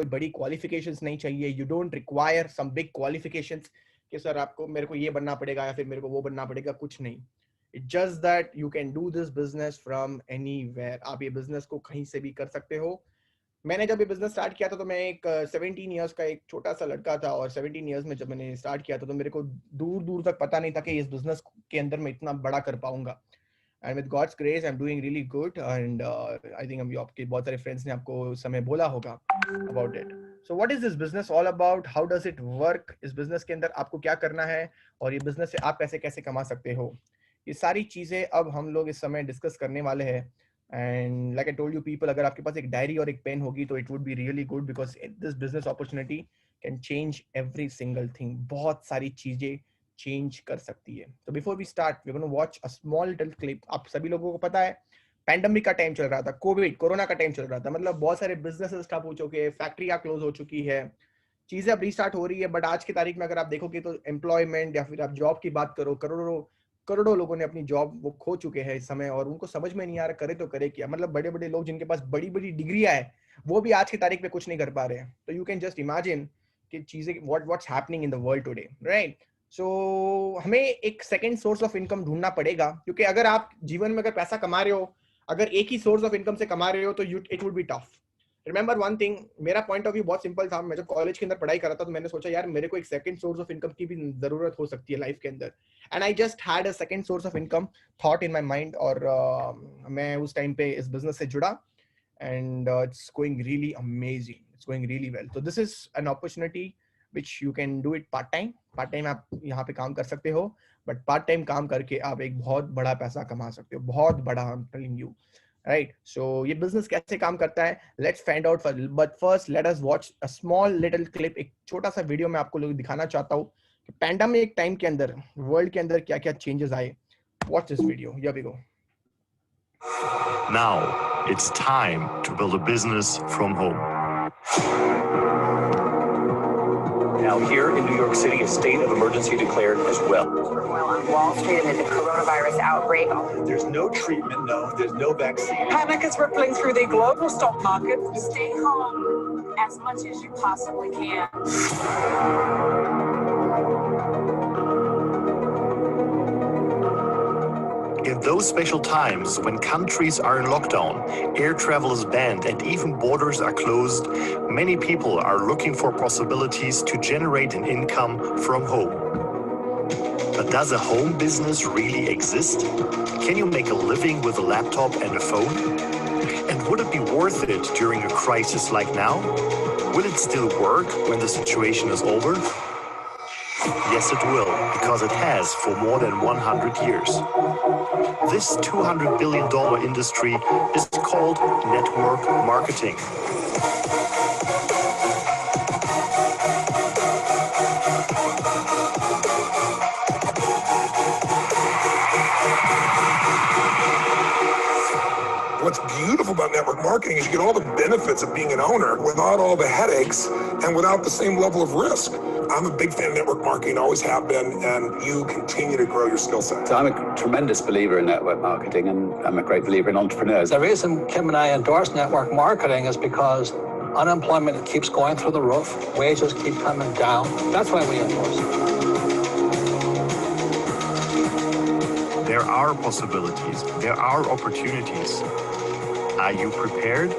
कोई बड़ी क्वालिफिकेशंस नहीं चाहिए. You don't require some big qualifications कि सर आपको मेरे को ये बनना पड़ेगा या फिर मेरे को वो बनना पड़ेगा. कुछ नहीं. It's just that you can do this business from anywhere. आप ये बिजनेस को कहीं से भी कर सकते हो. मैंने जब ये बिजनेस स्टार्ट किया था तो मैं एक 17 इयर्स का एक छोटा सा लड़का था, और 17 इयर्स में जब मैंने स्टार्ट किया था तो मेरे को दूर दूर तक पता नहीं था कि इस बिजनेस के अंदर मैं इतना बड़ा कर पाऊंगा. And with God's grace I am doing really good. And I think अभी आपके बहुत सारे फ्रेंड्स ने आपको उस समय बोला होगा about it. So what is this business all about, how does it work, इस बिजनेस के अंदर आपको क्या करना है और ये बिजनेस से आप पैसे कैसे कमा सकते हो, ये सारी चीजें अब हम लोग इस समय डिस्कस करने वाले हैं. And like I told you people, अगर आपके पास एक डायरी और एक पेन होगी तो it would be really good, because this business opportunity can change every single thing. बहुत सारी चीजें चेंज कर सकती है. तो before we start we are gonna watch a small little clip. आप सभी लोगों को पता है पैंडेमिक का टाइम चल रहा था, कोरोना का टाइम चल रहा था. मतलब बहुत सारे बिजनेसेस ठप हो चुके हैं, फैक्ट्रियां क्लोज हो चुकी है, चीजें अब रीस्टार्ट हो रही है. बट आज की तारीख में अगर आप देखोगे तो एम्प्लॉयमेंट या फिर आप जॉब की बात करो, करोड़ों करोड़ों लोगों ने अपनी जॉब वो खो चुके हैं इस समय, और उनको समझ में नहीं आ रहा करे तो करे क्या. मतलब बड़े बड़े लोग जिनके पास बड़ी बड़ी डिग्रियां है वो भी आज की तारीख में कुछ नहीं कर पा रहे हैं. तो यू कैन जस्ट इमेजिन कि चीजें what's happening in the world today, right. So हमें एक सेकंड सोर्स ऑफ इनकम ढूंढना पड़ेगा, क्योंकि अगर आप जीवन में अगर पैसा कमा रहे हो, अगर एक ही सोर्स ऑफ इनकम से कमा रहे हो तो it would be tough. Remember one thing, मेरा पॉइंट ऑफ व्यू बहुत सिंपल था. मैं जब कॉलेज के अंदर पढ़ाई कर रहा था तो मैंने सोचा यार मेरे को एक सेकंड सोर्स ऑफ इनकम की भी जरूरत हो सकती है लाइफ के अंदर. And I just had a second source of income thought in my mind, और मैं उस टाइम पे इस बिजनेस से जुड़ा. And it's going really amazing, it's going really well. तो this is an opportunity which you can do it part time आप यहाँ पे काम कर सकते हो, बट पार्ट टाइम काम करके आप एक बहुत बड़ा पैसा कमा सकते हो, बहुत बड़ा. I'm telling you, right? So ये बिजनेस कैसे काम करता है, let's find out. But first let us watch a small little clip. एक छोटा सा वीडियो मैं आपको लोग दिखाना चाहता हूँ कि पैंडेमिक टाइम के अंदर वर्ल्ड के अंदर क्या क्या चेंजेस आए. Watch this video. Here we go. Now it's time to build a business from home. Now here in New York City, a state of emergency declared as well. Turmoil on Wall Street amid the coronavirus outbreak. There's no treatment, no. There's no vaccine. Panic is rippling through the global stock market. Stay home as much as you possibly can. In those special times when countries are in lockdown, air travel is banned, and even borders are closed, many people are looking for possibilities to generate an income from home. But does a home business really exist? Can you make a living with a laptop and a phone? And would it be worth it during a crisis like now? Will it still work when the situation is over? Yes, it will, because it has for more than 100 years. This $200 billion industry is called network marketing. What's beautiful about network marketing is you get all the benefits of being an owner without all the headaches and without the same level of risk. I'm a big fan of network marketing, always have been, and you continue to grow your skill set. So I'm a tremendous believer in network marketing, and I'm a great believer in entrepreneurs. The reason Kim and I endorse network marketing is because unemployment keeps going through the roof, wages keep coming down. That's why we endorse it. There are possibilities. There are opportunities. Are you prepared?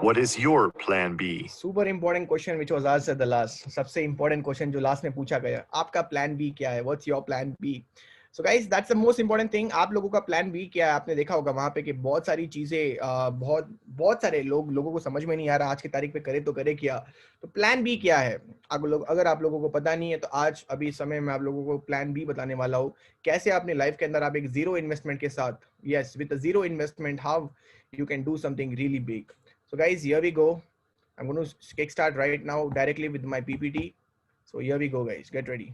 What is your plan B? Super important question which was asked at the last. सबसे important question जो last में पूछा गया, आपका plan B क्या है? What's your plan B? So guys, that's the most important thing. आप लोगों का plan B क्या है? आपने देखा होगा वहाँ पे कि बहुत सारी चीजें बहुत सारे लोगों को समझ में नहीं आ रहा आज की तारीख पे करे तो करे क्या. तो plan B क्या है? अगर आप लोगों को पता नहीं है तो आज अभी समय में आप लोगों को plan B बताने वाला हूँ. कैसे अपने लाइफ के अंदर आप एक जीरो इन्वेस्टमेंट के साथ, yes, with a zero investment, how you can do something really big. So guys, here we go. I'm going to kickstart right now directly with my PPT. So here we go guys, get ready.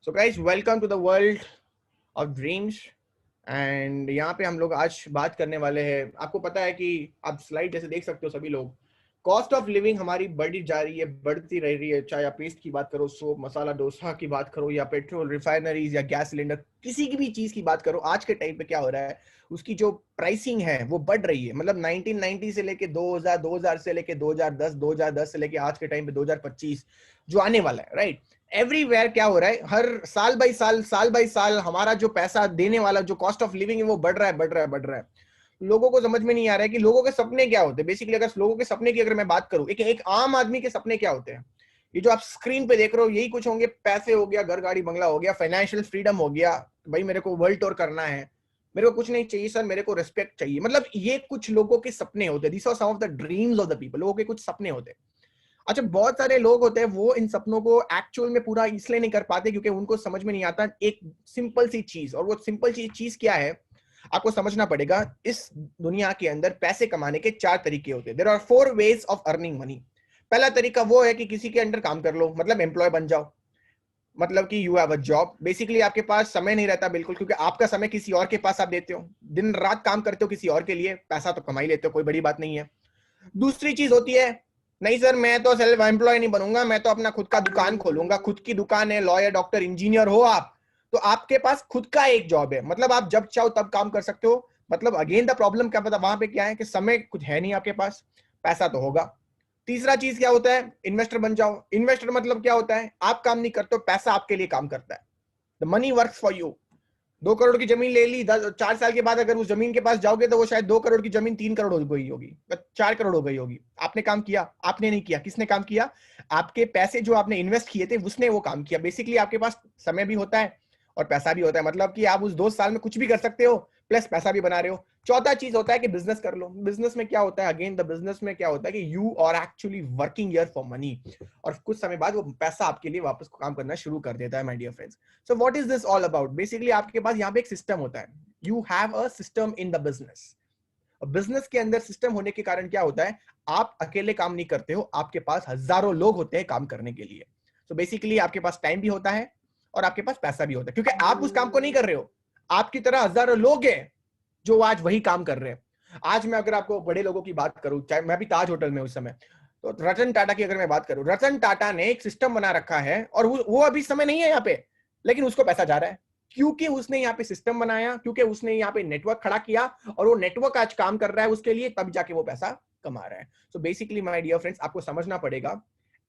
So guys, welcome to the world of dreams. And यहाँ पे हम लोग आज बात करने वाले हैं. आपको पता है कि आप स्लाइड जैसे देख सकते हो सभी लोग, कॉस्ट ऑफ लिविंग हमारी बढ़ी जा रही है, बढ़ती रह रही है, चाहे आप पेस्ट की बात करो, सोप, मसाला डोसा की बात करो, या पेट्रोल, रिफाइनरीज या गैस सिलेंडर, किसी की भी चीज की बात करो, आज के टाइम पे क्या हो रहा है, उसकी जो प्राइसिंग है वो बढ़ रही है। मतलब 1990 से लेके 2000, 2000 से लेके 2010, 2010 से लेके आज के टाइम पे 2025 जो आने वाला है, राइट, एवरीवेयर क्या हो रहा है, हर साल बाई साल हमारा जो पैसा देने वाला जो कॉस्ट ऑफ लिविंग है वो बढ़ रहा है, बढ़ रहा है, बढ़ रहा है। लोगों को समझ में नहीं आ रहा है कि लोगों के सपने क्या होते हैं। बेसिकली अगर लोगों के सपने की अगर मैं बात करूं, एक आम आदमी के सपने क्या होते हैं, ये जो आप स्क्रीन पे देख रहे हो यही कुछ होंगे। पैसे हो गया, घर गाड़ी बंगला हो गया, फाइनेंशियल फ्रीडम हो गया, भाई मेरे को वर्ल्ड टूर करना है, मेरे को कुछ नहीं चाहिए सर, मेरे को रिस्पेक्ट चाहिए। मतलब ये कुछ लोगों के सपने होते हैं। These are some of the dreams of the people. लोगों के कुछ सपने होते हैं। अच्छा, बहुत सारे लोग होते हैं वो इन सपनों को एक्चुअल में पूरा इसलिए नहीं कर पाते क्योंकि उनको समझ में नहीं आता एक सिंपल सी चीज, और वो सिंपल चीज क्या है आपको समझना पड़ेगा। इस दुनिया के अंदर पैसे कमाने के 4 तरीके होते हैं। There are 4 ways of earning money. पहला तरीका वो है कि किसी के अंडर काम कर लो, मतलब एम्प्लॉय बन जाओ, मतलब कि you have a job. Basically आपके पास समय नहीं रहता बिल्कुल, क्योंकि आपका समय किसी और के पास आप देते हो, दिन रात काम करते हो किसी और के लिए, पैसा तो कमा ही लेते हो, कोई बड़ी बात नहीं है। दूसरी चीज होती है, नहीं सर मैं तो सेल्फ एम्प्लॉय नहीं बनूंगा, मैं तो अपना खुद का दुकान खोलूंगा। खुद की दुकान है, लॉयर, डॉक्टर, इंजीनियर हो आप, तो आपके पास खुद का एक जॉब है, मतलब आप जब चाहो तब काम कर सकते हो। मतलब अगेन द प्रॉब्लम क्या पता वहां पे क्या है कि समय कुछ है नहीं आपके पास, पैसा तो होगा। तीसरा चीज क्या होता है, इन्वेस्टर बन जाओ। इन्वेस्टर मतलब क्या होता है, आप काम नहीं करते हो, पैसा आपके लिए काम करता है। The money works for you. 2 crore की जमीन ले ली, 4 साल के बाद अगर उस जमीन के पास जाओगे तो वो शायद 2 करोड़ की जमीन 3 करोड़ हो गई होगी, 4 करोड़ हो गई होगी। आपने काम किया? आपने नहीं किया। किसने काम किया? आपके पैसे जो आपने इन्वेस्ट किए थे उसने वो काम किया। बेसिकली आपके पास समय भी होता है और पैसा भी होता है, मतलब कि आप उस 2 साल में कुछ भी कर सकते हो, प्लस पैसा भी बना रहे हो। चौथा चीज होता है कि बिजनेस कर लो। बिजनेस में क्या होता है, अगेन द बिजनेस में क्या होता है कि you are actually working here for money, और कुछ समय बाद वो पैसा आपके लिए वापस काम करना शुरू कर देता है, my dear friends. So what is this all about? Basically आपके पास यहाँ पे एक सिस्टम होता है। You have a system in the business. Business के अंदर सिस्टम होने के कारण क्या होता है, आप अकेले काम नहीं करते हो, आपके पास हजारों लोग होते हैं काम करने के लिए। सो बेसिकली आपके पास टाइम भी होता है और आपके पास पैसा भी होता है, क्योंकि आप उस काम को नहीं कर रहे हो, आपकी तरह हजारों लोग हैं जो आज वही काम कर रहे हैं। आज मैं अगर आपको बड़े लोगों की बात करूं, चाहे मैं भी ताज होटल में उस समय, तो रतन टाटा की अगर मैं बात करूं, रतन टाटा ने एक सिस्टम बना रखा है और वो अभी समय नहीं है यहाँ पे, लेकिन उसको पैसा जा रहा है क्योंकि उसने यहाँ पे सिस्टम बनाया, क्योंकि उसने यहाँ पे नेटवर्क खड़ा किया और वो नेटवर्क आज काम कर रहा है उसके लिए, तब जाके वो पैसा कमा रहा है। So basically my dear friends, आपको समझना पड़ेगा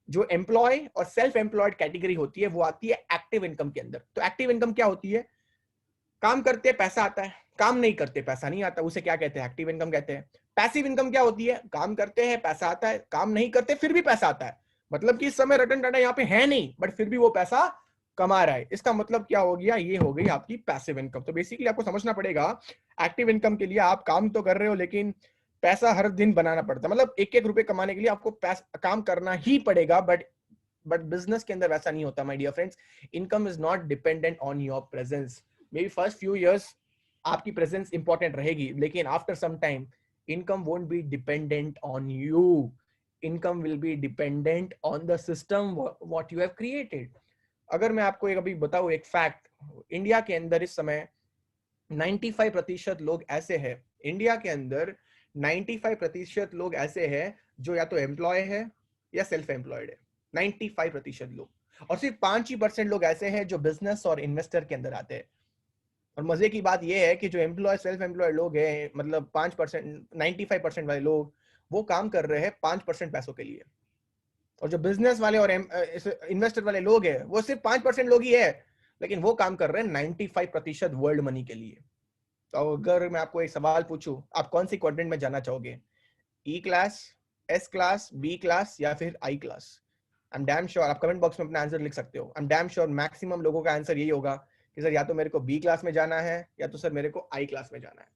जो एम्प्लॉय और सेल्फ एम्प्लॉयड कैटेगरी होती है वो आती है एक्टिव इनकम के अंदर। तो एक्टिव इनकम क्या होती है? काम करते हैं पैसा आता है, काम नहीं करते पैसा नहीं आता, उसे क्या कहते हैं? एक्टिव इनकम कहते हैं। पैसिव इनकम क्या होती है? काम करते हैं पैसा आता है, काम नहीं करते फिर भी पैसा आता है, मतलब कि इस समय रतन टाटा यहाँ पे है नहीं बट फिर भी वो पैसा कमा रहा है। इसका मतलब क्या हो गया? ये हो गई आपकी पैसिव इनकम। तो बेसिकली आपको समझना पड़ेगा, एक्टिव इनकम के लिए आप काम तो कर रहे हो लेकिन पैसा हर दिन बनाना पड़ता है, मतलब 1-1 रुपए कमाने के लिए आपको काम करना ही पड़ेगा। बट बिजनेस के अंदर वैसा नहीं होता my dear friends. Income is not dependent on your presence. May be first few years आपकी प्रेजेंस इंपॉर्टेंट रहेगी, लेकिन after some time income won't be dependent on you, income will be dependent on the system what you have created. अगर मैं आपको एक अभी बताऊं एक फैक्ट, इंडिया के अंदर इस समय 95% लोग ऐसे हैं, इंडिया के अंदर 95% लोग ऐसे हैं जो या तो एम्प्लॉय है या सेल्फ एम्प्लॉयड है, 95% लोग। और सिर्फ 5% लोग ऐसे हैं जो बिजनेस और इन्वेस्टर के अंदर आते हैं। और मजे की बात यह है कि जो एम्प्लॉय सेल्फ एम्प्लॉयड लोग हैं, मतलब 5%, 95% वाले लोग वो काम कर रहे हैं 5% पैसों के लिए, और जो बिजनेस वाले और इन्वेस्टर वाले लोग हैं वो सिर्फ 5% लोग ही है, लेकिन वो काम कर रहे हैं 95% वर्ल्ड मनी के लिए। तो अगर मैं आपको एक सवाल पूछूं, आप कौन सी क्वाड्रेंट में जाना चाहोगे? E class, S class, B class या फिर I class? I am damn sure, आप कमेंट बॉक्स में अपना आंसर लिख सकते हो। I am damn sure maximum लोगों का आंसर यही होगा कि सर या तो मेरे को बी क्लास में जाना है या तो सर मेरे को आई क्लास में जाना है।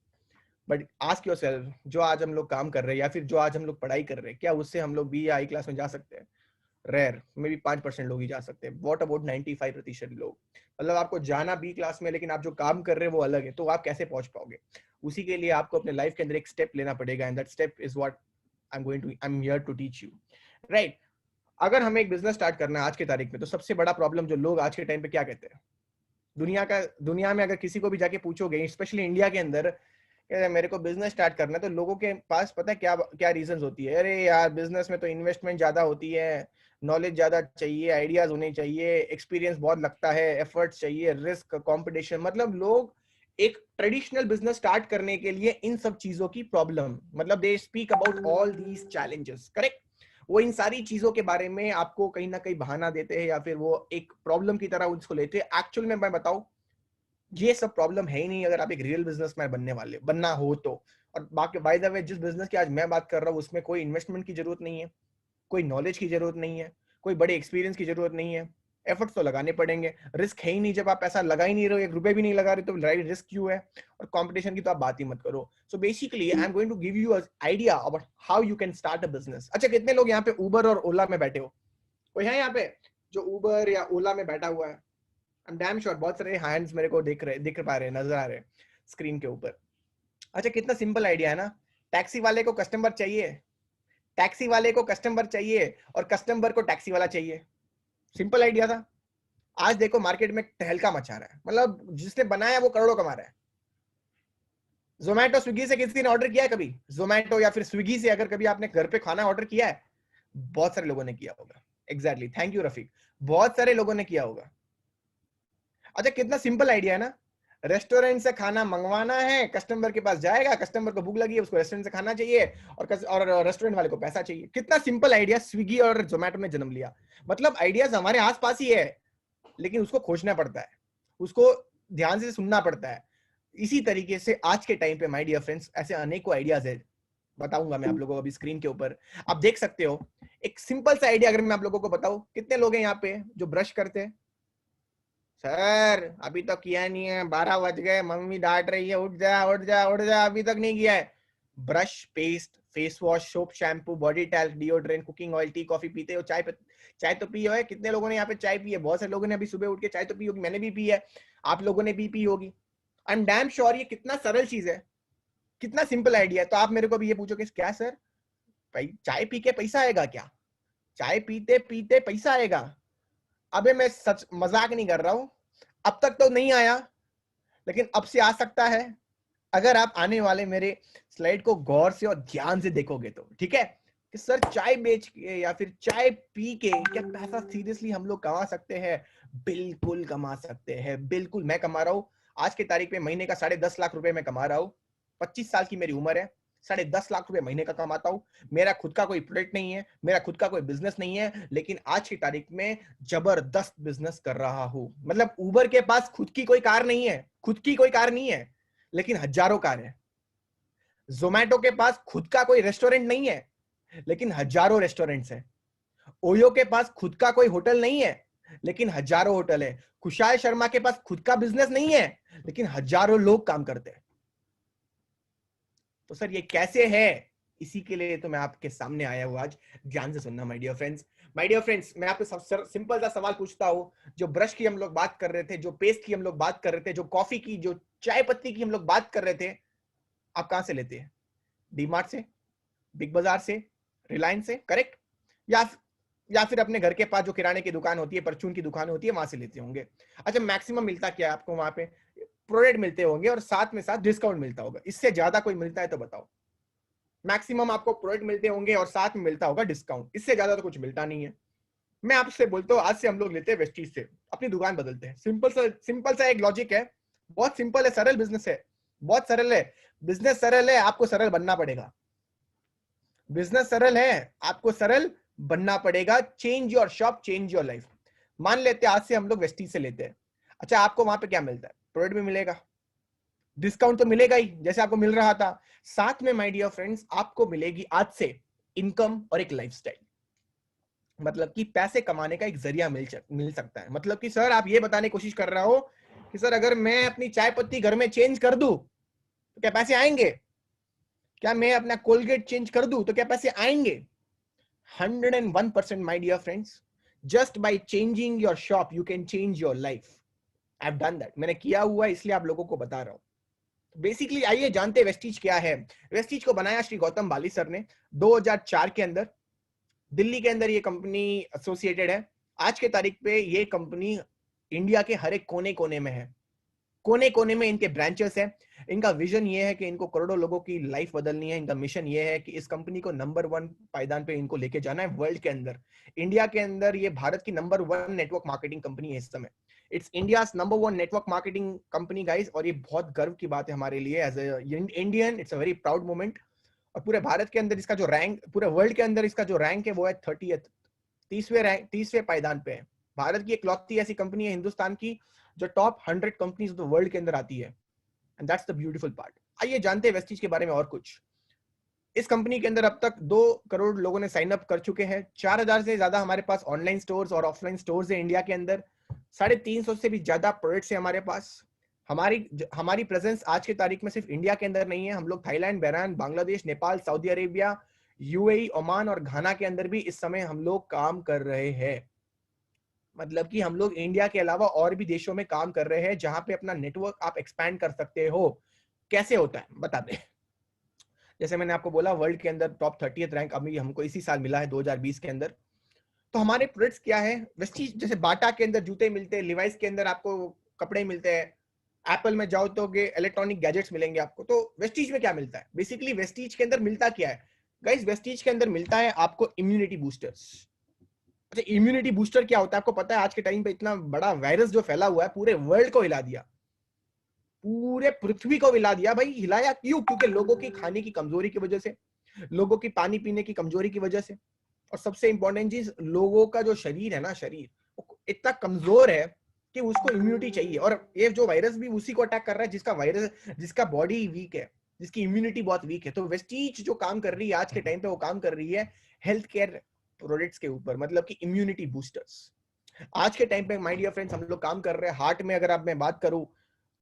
बट आस्क योरसेल्फ, जो आज हम लोग काम कर रहे हैं या फिर जो आज हम लोग पढ़ाई कर रहे हैं, क्या उससे हम लोग बी या आई क्लास में जा सकते हैं? रेयर, मे बी 5% लोग ही जा सकते हैं। व्हाट अबाउट 95% लोग? मतलब आपको जाना बी क्लास में, लेकिन आप जो काम कर रहे हैं वो अलग है, तो आप कैसे पहुंच पाओगे? उसी के लिए आपको अपने लाइफ के अंदर एक स्टेप लेना पड़ेगा, and that step is what I am here to teach you, right? अगर हमें एक बिजनेस स्टार्ट करना है आज की तारीख में, तो सबसे बड़ा प्रॉब्लम जो लोग आज के टाइम पे क्या कहते हैं, दुनिया में अगर किसी को भी जाके पूछोगे, स्पेशली इंडिया के अंदर, कि मेरे को बिजनेस स्टार्ट करना है, तो लोगों के पास पता है क्या क्या रीजंस होती है, अरे यार बिजनेस में तो इन्वेस्टमेंट ज्यादा होती है, नॉलेज ज्यादा चाहिए, आइडियाज होने चाहिए, एक्सपीरियंस बहुत लगता है, एफर्ट्स चाहिए, रिस्क, कंपटीशन। मतलब लोग एक ट्रेडिशनल बिजनेस स्टार्ट करने के लिए इन सब चीजों की प्रॉब्लम, मतलब they speak about all these challenges, correct. वो इन सारी चीजों के बारे में आपको कहीं ना कहीं बहाना देते हैं या फिर वो एक प्रॉब्लम की तरह उसको लेते हैं। एक्चुअल में मैं बताऊं, ये सब प्रॉब्लम है ही नहीं अगर आप एक रियल बिजनेसमैन बनना हो तो। और बाकी बाय द वे जिस बिजनेस की आज मैं बात कर रहा हूँ उसमें कोई इन्वेस्टमेंट की जरूरत नहीं है, कोई नॉलेज की जरूरत नहीं है, कोई बड़े एक्सपीरियंस की जरूरत नहीं है, एफर्ट्स तो लगाने पड़ेंगे, रिस्क है ही नहीं। जब आप पैसा लगा ही नहीं रहे हो, 1 रुपए भी नहीं लगा रहे, तो रिस्क क्यों है? और कंपटीशन की तो आप बात ही मत करो। So basically I am going to give you idea about how you can start a business. अच्छा, कितने लोग यहाँ पे उबर और ओला में बैठे हो? कोई है यहाँ पे जो उबर या ओला में बैठा हुआ है? आई एम डैम श्योर बहुत सारे हैंड्स मेरे को दिख पा रहे हैं, नजर आ रहे हैं स्क्रीन के ऊपर। अच्छा, कितना सिंपल आइडिया है ना। टैक्सी वाले को कस्टमर चाहिए, टैक्सी वाले को कस्टमर चाहिए, और कस्टमर को टैक्सी वाला चाहिए। सिंपल आइडिया था। आज देखो मार्केट में तहलका मचा रहा है, मतलब जिसने बनाया वो करोड़ों कमा रहा है। जोमैटो स्विगी से किसी ने ऑर्डर किया है कभी? जोमैटो या फिर स्विगी से अगर कभी आपने घर पे खाना ऑर्डर किया है? बहुत सारे लोगों ने किया होगा। एग्जैक्टली, थैंक यू रफीक, बहुत सारे लोगों ने किया होगा। अच्छा, कितना सिंपल आइडिया है ना। रेस्टोरेंट से खाना मंगवाना है, कस्टमर के पास जाएगा, कस्टमर को भूख लगी है, उसको रेस्टोरेंट से खाना चाहिए, और रेस्टोरेंट वाले को पैसा चाहिए। कितना सिंपल आइडिया स्विगी और जोमैटो ने जन्म लिया। मतलब आइडियाज हमारे आसपास ही है, लेकिन उसको खोजना पड़ता है, उसको ध्यान से सुनना पड़ता है। इसी तरीके से आज के टाइम पे माय डियर फ्रेंड्स ऐसे अनेकों आइडियाज है, बताऊंगा मैं आप लोगों को अभी स्क्रीन के ऊपर, आप देख सकते हो। एक सिंपल सा आइडिया अगर मैं आप लोगों को बताऊं, कितने लोग हैं यहाँ पे जो ब्रश करते हैं? सर अभी तो किया नहीं है, 12 बज गए, मम्मी डांट रही है, उठ जा उठ जा उठ जा, अभी तक नहीं किया है। Brush, paste, face wash, soap, shampoo, body talc, deodorant, cooking oil, T, coffee पीते हो? चाय तो पी है? कितने लोगों ने यहाँ पे चाय पी है? बहुत सारे लोगों ने अभी सुबह उठ के चाय तो पी होगी, मैंने भी पी है, आप लोगों ने भी पी होगी। आई एम डैम श्योर ये कितना सरल चीज है, कितना सिंपल आइडिया है। तो आप मेरे को भी ये पूछोगे क्या सर भाई चाय पी के पैसा आएगा क्या? चाय पीते पीते पैसा आएगा? अबे मैं सच मजाक नहीं कर रहा हूं, अब तक तो नहीं आया, लेकिन अब से आ सकता है अगर आप आने वाले मेरे स्लाइड को गौर से और ध्यान से देखोगे तो। ठीक है कि सर चाय बेच के या फिर चाय पी के क्या पैसा सीरियसली हम लोग कमा सकते हैं? बिल्कुल कमा सकते हैं, बिल्कुल। मैं कमा रहा हूं आज के तारीख में महीने का 10.5 लाख रुपए मैं कमा रहा हूं। 25 साल की मेरी उम्र है, 10.5 लाख रुपए महीने का कमाता हूं। मेरा खुद का कोई प्रोडक्ट नहीं है, मेरा खुद का कोई बिजनेस नहीं है, लेकिन आज की तारीख में जबरदस्त बिजनेस कर रहा हूं। मतलब उबर के पास खुद की कोई कार नहीं है, खुद की कोई कार नहीं है, लेकिन हजारों कार है। जोमैटो के पास खुद का कोई रेस्टोरेंट नहीं है, लेकिन हजारों रेस्टोरेंट्स हैं। ओयो के पास खुद का कोई होटल नहीं है, लेकिन हजारों होटल है। खुशाल शर्मा के पास खुद का बिजनेस नहीं है, लेकिन हजारों लोग काम करते हैं। तो सर ये कैसे है? इसी के लिए तो मैं आपके सामने आया हूं आज। ध्यान से सुनना my dear friends. My dear friends, मैं आपसे सिंपल सा सवाल पूछता हूं। जो ब्रश की हम लोग बात कर रहे थे, जो पेस्ट की हम लोग बात कर रहे थे, जो कॉफी की, जो चाय पत्ती की हम लोग बात कर रहे थे, आप कहां से लेते हैं? डीमार्ट से, बिग बाजार से, रिलायंस से, करेक्ट? या फिर अपने घर के पास जो किराने की दुकान होती है, परचून की दुकान होती है, वहां से लेते होंगे। अच्छा, मैक्सिमम मिलता क्या है आपको वहां पे? प्रोडक्ट मिलते होंगे और साथ में साथ डिस्काउंट मिलता होगा। इससे ज्यादा कोई मिलता है तो बताओ? मैक्सिमम आपको प्रोडक्ट मिलते होंगे और साथ में मिलता होगा डिस्काउंट, इससे ज्यादा तो कुछ मिलता नहीं है। मैं आपसे बोलता हूँ आज से हम लोग लेते हैं वेस्टीज से, अपनी दुकान बदलते हैं। सिंपल सा एक लॉजिक है, बहुत सिंपल है, सरल बिजनेस है, बहुत सरल है। बिजनेस सरल है, आपको सरल बनना पड़ेगा। बिजनेस सरल है, आपको सरल बनना पड़ेगा। Change your shop, change your life. मान लेते हैं आज से हम लोग वेस्टीज से लेते हैं। अच्छा, आपको वहां पे क्या मिलता है? प्रोडक्ट भी मिलेगा, डिस्काउंट तो मिलेगा ही जैसे आपको मिल रहा था। साथ में माय डियर फ्रेंड्स आपको मिलेगी आज से इनकम और एक लाइफस्टाइल। मतलब कि पैसे कमाने का एक जरिया मिल सकता है। मतलब कि सर आप ये बताने की कोशिश कर रहा हो कि सर अगर मैं अपनी चाय पत्ती घर में चेंज कर दूं तो क्या पैसे आएंगे? क्या मैं अपना कोलगेट चेंज कर दूं तो क्या पैसे आएंगे? 101% my dear friends, just by changing your shop you can change your life. I have done that, मैंने किया हुआ है, इसलिए आप लोगों को बता रहा हूं। बेसिकली आइए जानते हैं वेस्टीज क्या है। वेस्टीज को बनाया श्री गौतम बाली सर ने 2004 के अंदर। दिल्ली के अंदर ये कंपनी एसोसिएटेड है। आज के तारीख पे ये कंपनी इंडिया के हर एक कोने कोने में है। कोने कोने में इनके ब्रांचेस हैं। इनका विजन ये है कि इनको करोड़ों लोगों की लाइफ बदलनी है। इनका मिशन ये है कि इस कंपनी को नंबर 1 पायदान पे इनको लेके जाना है वर्ल्ड के अंदर। इंडिया के अंदर ये भारत की नंबर 1 नेटवर्क मार्केटिंग कंपनी है इस समय। It's India's number 1 network marketing company guys, और ये बहुत गर्व की बात है हमारे लिए as a Indian. It's a very proud moment. और पूरे भारत के अंदर इसका जो रैंक, पूरे वर्ल्ड के अंदर इसका जो रैंक है वो है 30वें पायदान पे है। भारत की इकलौती ऐसी कंपनी है हिंदुस्तान की जो top 100 companies of the world के अंदर आती है, and that's the beautiful part. आइए जानते हैं वेस्टीज के बारे में और कुछ। इस कंपनी के अंदर अब तक 2 करोड़ लोगों ने साइन अप कर चुके हैं। 4000 से ज्यादा हमारे पास ऑनलाइन स्टोर्स और ऑफलाइन स्टोर्स है इंडिया के अंदर। 350 से भी ज्यादा प्रोडक्ट्स है हमारे पास। हमारी प्रेजेंस आज की तारीख में सिर्फ इंडिया के अंदर नहीं है, हम लोग Thailand, Bahrain, Bangladesh, Nepal, Saudi Arabia, UAE, Oman और घाना के अंदर भी इस समय हम लोग काम कर रहे हैं। मतलब कि हम लोग इंडिया के अलावा और भी देशों में काम कर रहे हैं जहां पे अपना नेटवर्क आप एक्सपैंड कर सकते हो। कैसे होता है बता दे। जैसे मैंने आपको बोला वर्ल्ड के अंदर टॉप 30th रैंक अभी हमको इसी साल मिला है 2020 के अंदर। तो हमारे प्रोडक्ट्स क्या है वेस्टीज, जैसे बाटा के अंदर जूते मिलते हैं, लिवाइस के अंदर आपको कपड़े मिलते हैं, एप्पल में जाओ तो इलेक्ट्रॉनिक गैजेट्स मिलेंगे आपको। तो वेस्टीज में क्या मिलता है? बेसिकली वेस्टीज के अंदर मिलता क्या है गाइस? वेस्टीज के अंदर मिलता है आपको इम्यूनिटी बूस्टर्स। अच्छा, इम्यूनिटी बूस्टर क्या होता है आपको पता है? आज के टाइम पे इतना बड़ा वायरस जो फैला हुआ है पूरे वर्ल्ड को हिला दिया, पूरे पृथ्वी को हिला दिया। भाई हिलाया क्यों? क्योंकि लोगों की खाने की कमजोरी की वजह से, लोगों की पानी पीने की कमजोरी की वजह से, और सबसे इंपॉर्टेंट चीज लोगों का जो शरीर है ना, शरीर इतना कमजोर है कि उसको इम्यूनिटी चाहिए। और ये जो वायरस भी उसी को अटैक कर रहा है जिसका बॉडी वीक है, जिसकी इम्यूनिटी बहुत वीक है। तो वेस्टीज जो काम कर रही है आज के टाइम पे, वो काम कर रही है हेल्थ केयर प्रोडक्ट्स के ऊपर, मतलब कि इम्यूनिटी बूस्टर्स। आज के टाइम पे माय डियर फ्रेंड्स हम लोग काम कर रहे हैं हार्ट में। अगर आप मैं बात करूं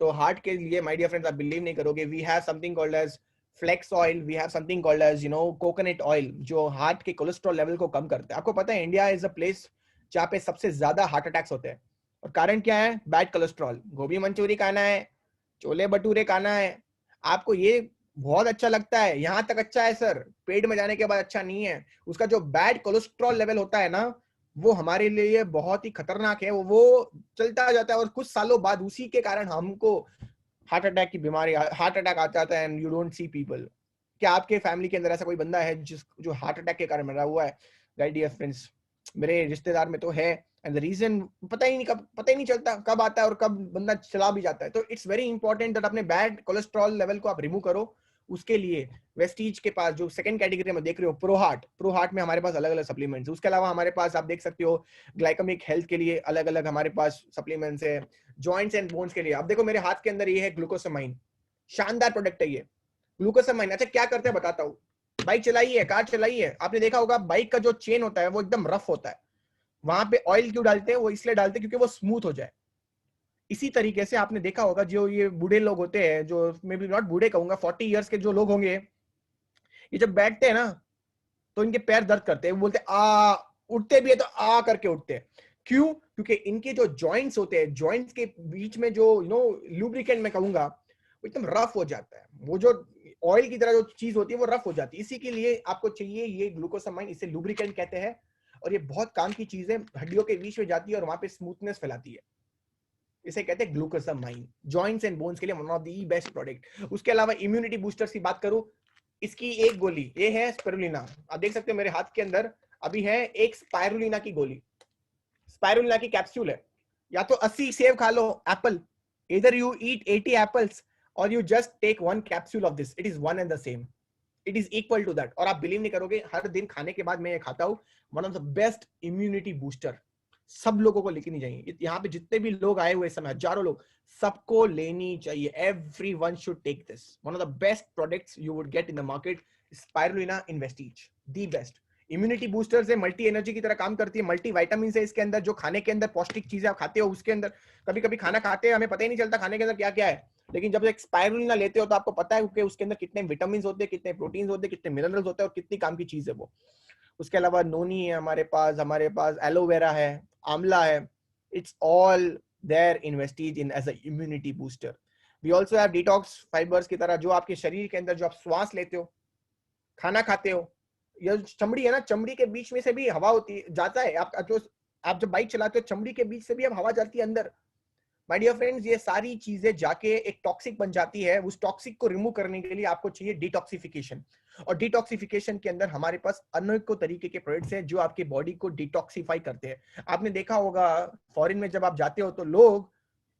तो हार्ट के लिए माय डियर फ्रेंड्स आप बिलीव नहीं करोगे, we have something called as flax oil, we have something called as coconut oil, जो हार्ट के कोलेस्ट्रॉल लेवल को कम करता है। आपको पता है इंडिया इज अ प्लेस जहाँ पे सबसे ज्यादा हार्ट अटैक्स होते हैं, और कारण क्या है? Bad cholesterol. गोभी मंचूरी खाना है, छोले भटूरे खाना है, आपको ये बहुत अच्छा लगता है, यहां तक अच्छा है सर, पेट में जाने के बाद अच्छा नहीं है। उसका जो बैड कोलेस्ट्रॉल लेवल होता है ना, वो हमारे लिए बहुत ही खतरनाक है। वो चलता जाता है और कुछ सालों बाद उसी के कारण हमको हार्ट अटैक की बीमारी, हार्ट अटैक आ जाता है, and you don't see people. क्या आपके फैमिली के अंदर ऐसा कोई बंदा है जो हार्ट अटैक के कारण मरा हुआ है? राइट डियर फ्रेंड्स, मेरे रिश्तेदार में तो है, एंड द रीजन पता ही नहीं चलता कब आता है और कब बंदा चला भी जाता है। तो इट्स वेरी इंपॉर्टेंट दैट अपने बैड कोलेस्ट्रॉल लेवल को आप रिमूव करो। उसके लिए वेस्टीज के पास जो सेकंड कैटेगरी में देख रहे हो, प्रो हार्ट में हमारे पास अलग अलग सप्लीमेंट्स। उसके अलावा हमारे पास आप देख सकते हो ग्लाइकमिक हेल्थ के लिए अलग अलग हमारे पास सप्लीमेंट्स है। जॉइंट्स एंड बोन्स के लिए अब देखो मेरे हाथ के अंदर ये है ग्लूकोसामाइन, शानदार प्रोडक्ट है ये ग्लूकोसामाइन। अच्छा क्या करते हैं बताता हूँ। बाइक चलाई है, कार चलाई है, आपने देखा होगा बाइक का जो चेन होता है वो एकदम रफ होता है, वहां पे ऑयल क्यों डालते हैं? वो इसलिए डालते हैं क्योंकि वो स्मूथ हो जाए। इसी तरीके से आपने देखा होगा जो ये बूढ़े लोग होते हैं, जो मे बी नॉट बूढ़े कहूंगा, 40 इयर्स के जो लोग होंगे, ये जब बैठते हैं ना तो इनके पैर दर्द करते हैं, वो बोलते हैं आ, उठते भी है तो आ करके उठते हैं। क्यों? क्योंकि इनके जो जॉइंट्स होते हैं, जॉइंट्स के बीच में जो लुब्रिकेंट मैं कहूंगा वो एकदम रफ हो जाता है। वो जो ऑयल की तरह जो चीज होती है वो रफ हो जाती है। इसी के लिए आपको चाहिए ये ग्लूकोसामाइन, इसे लुब्रिकेंट कहते हैं, और ये बहुत काम की चीज है, हड्डियों के बीच में जाती है और वहां पे स्मूथनेस फैलाती है। इसे कहते हैं ग्लूकोसामाइन, जॉइंट्स एंड बोन्स के लिए one of the best product. उसके अलावा इम्यूनिटी बूस्टर्स की बात करूं, इसकी एक गोली ये है स्पाइरुलिना। आप देख सकते हो मेरे हाथ के अंदर अभी है एक स्पाइरुलिना की गोली, स्पाइरुलिना की कैप्सूल है। या तो 80 सेब खा लो Apple, either you eat 80 apples or you just take one capsule of this, it is one and the same, it is equal to that। और आप बिलीव नहीं करोगे, हर दिन खाने के बाद मैं ये खाता हूं, one of the best immunity booster. सब लोगों को लेके नहीं चाहिए, यहाँ पे जितने भी लोग आए हुए समय, हजारों लोग, सबको लेनी चाहिए। Everyone should take this, one of the best products you would get in the market, spirulina इन्वेस्टीज, द बेस्ट इम्यूनिटी बूस्टर से। मल्टी एनर्जी की तरह काम करती है, मल्टी विटामिन है इसके अंदर। जो खाने के अंदर पौष्टिक चीजें आप खाते हो उसके अंदर, कभी कभी खाना खाते हैं हमें पता ही नहीं चलता खाने के अंदर क्या क्या है, लेकिन जब एक स्पाइरुलिना लेते हो तो आपको पता है कि उसके अंदर कितने विटामिन होते हैं, कितने प्रोटीन होते हैं, कितने मिनरल्स होते हैं और कितनी काम की चीज है वो। उसके अलावा नोनी है हमारे पास एलोवेरा है, आंवला है, it's all there in Vestige in as a immunity booster. We also have detox fibers की तरह, जो आपके शरीर के अंदर जो आप श्वास लेते हो, खाना खाते हो, ये चमड़ी है ना, चमड़ी के बीच में से भी हवा होती है, जाता है। आप जब बाइक चलाते हो चमड़ी के बीच से भी अब हवा जाती है अंदर, माय डियर फ्रेंड्स, ये सारी चीजें जाके एक टॉक्सिक बन जाती है। उस टॉक्सिक को रिमूव करने के लिए आपको चाहिए डिटॉक्सिफिकेशन, और डिटॉक्सिफिकेशन के अंदर हमारे पास अनेकों तरीके के प्रोडक्ट्स हैं जो आपकी बॉडी को डिटॉक्सिफाई करते हैं। आपने देखा होगा फॉरेन में जब आप जाते हो तो लोग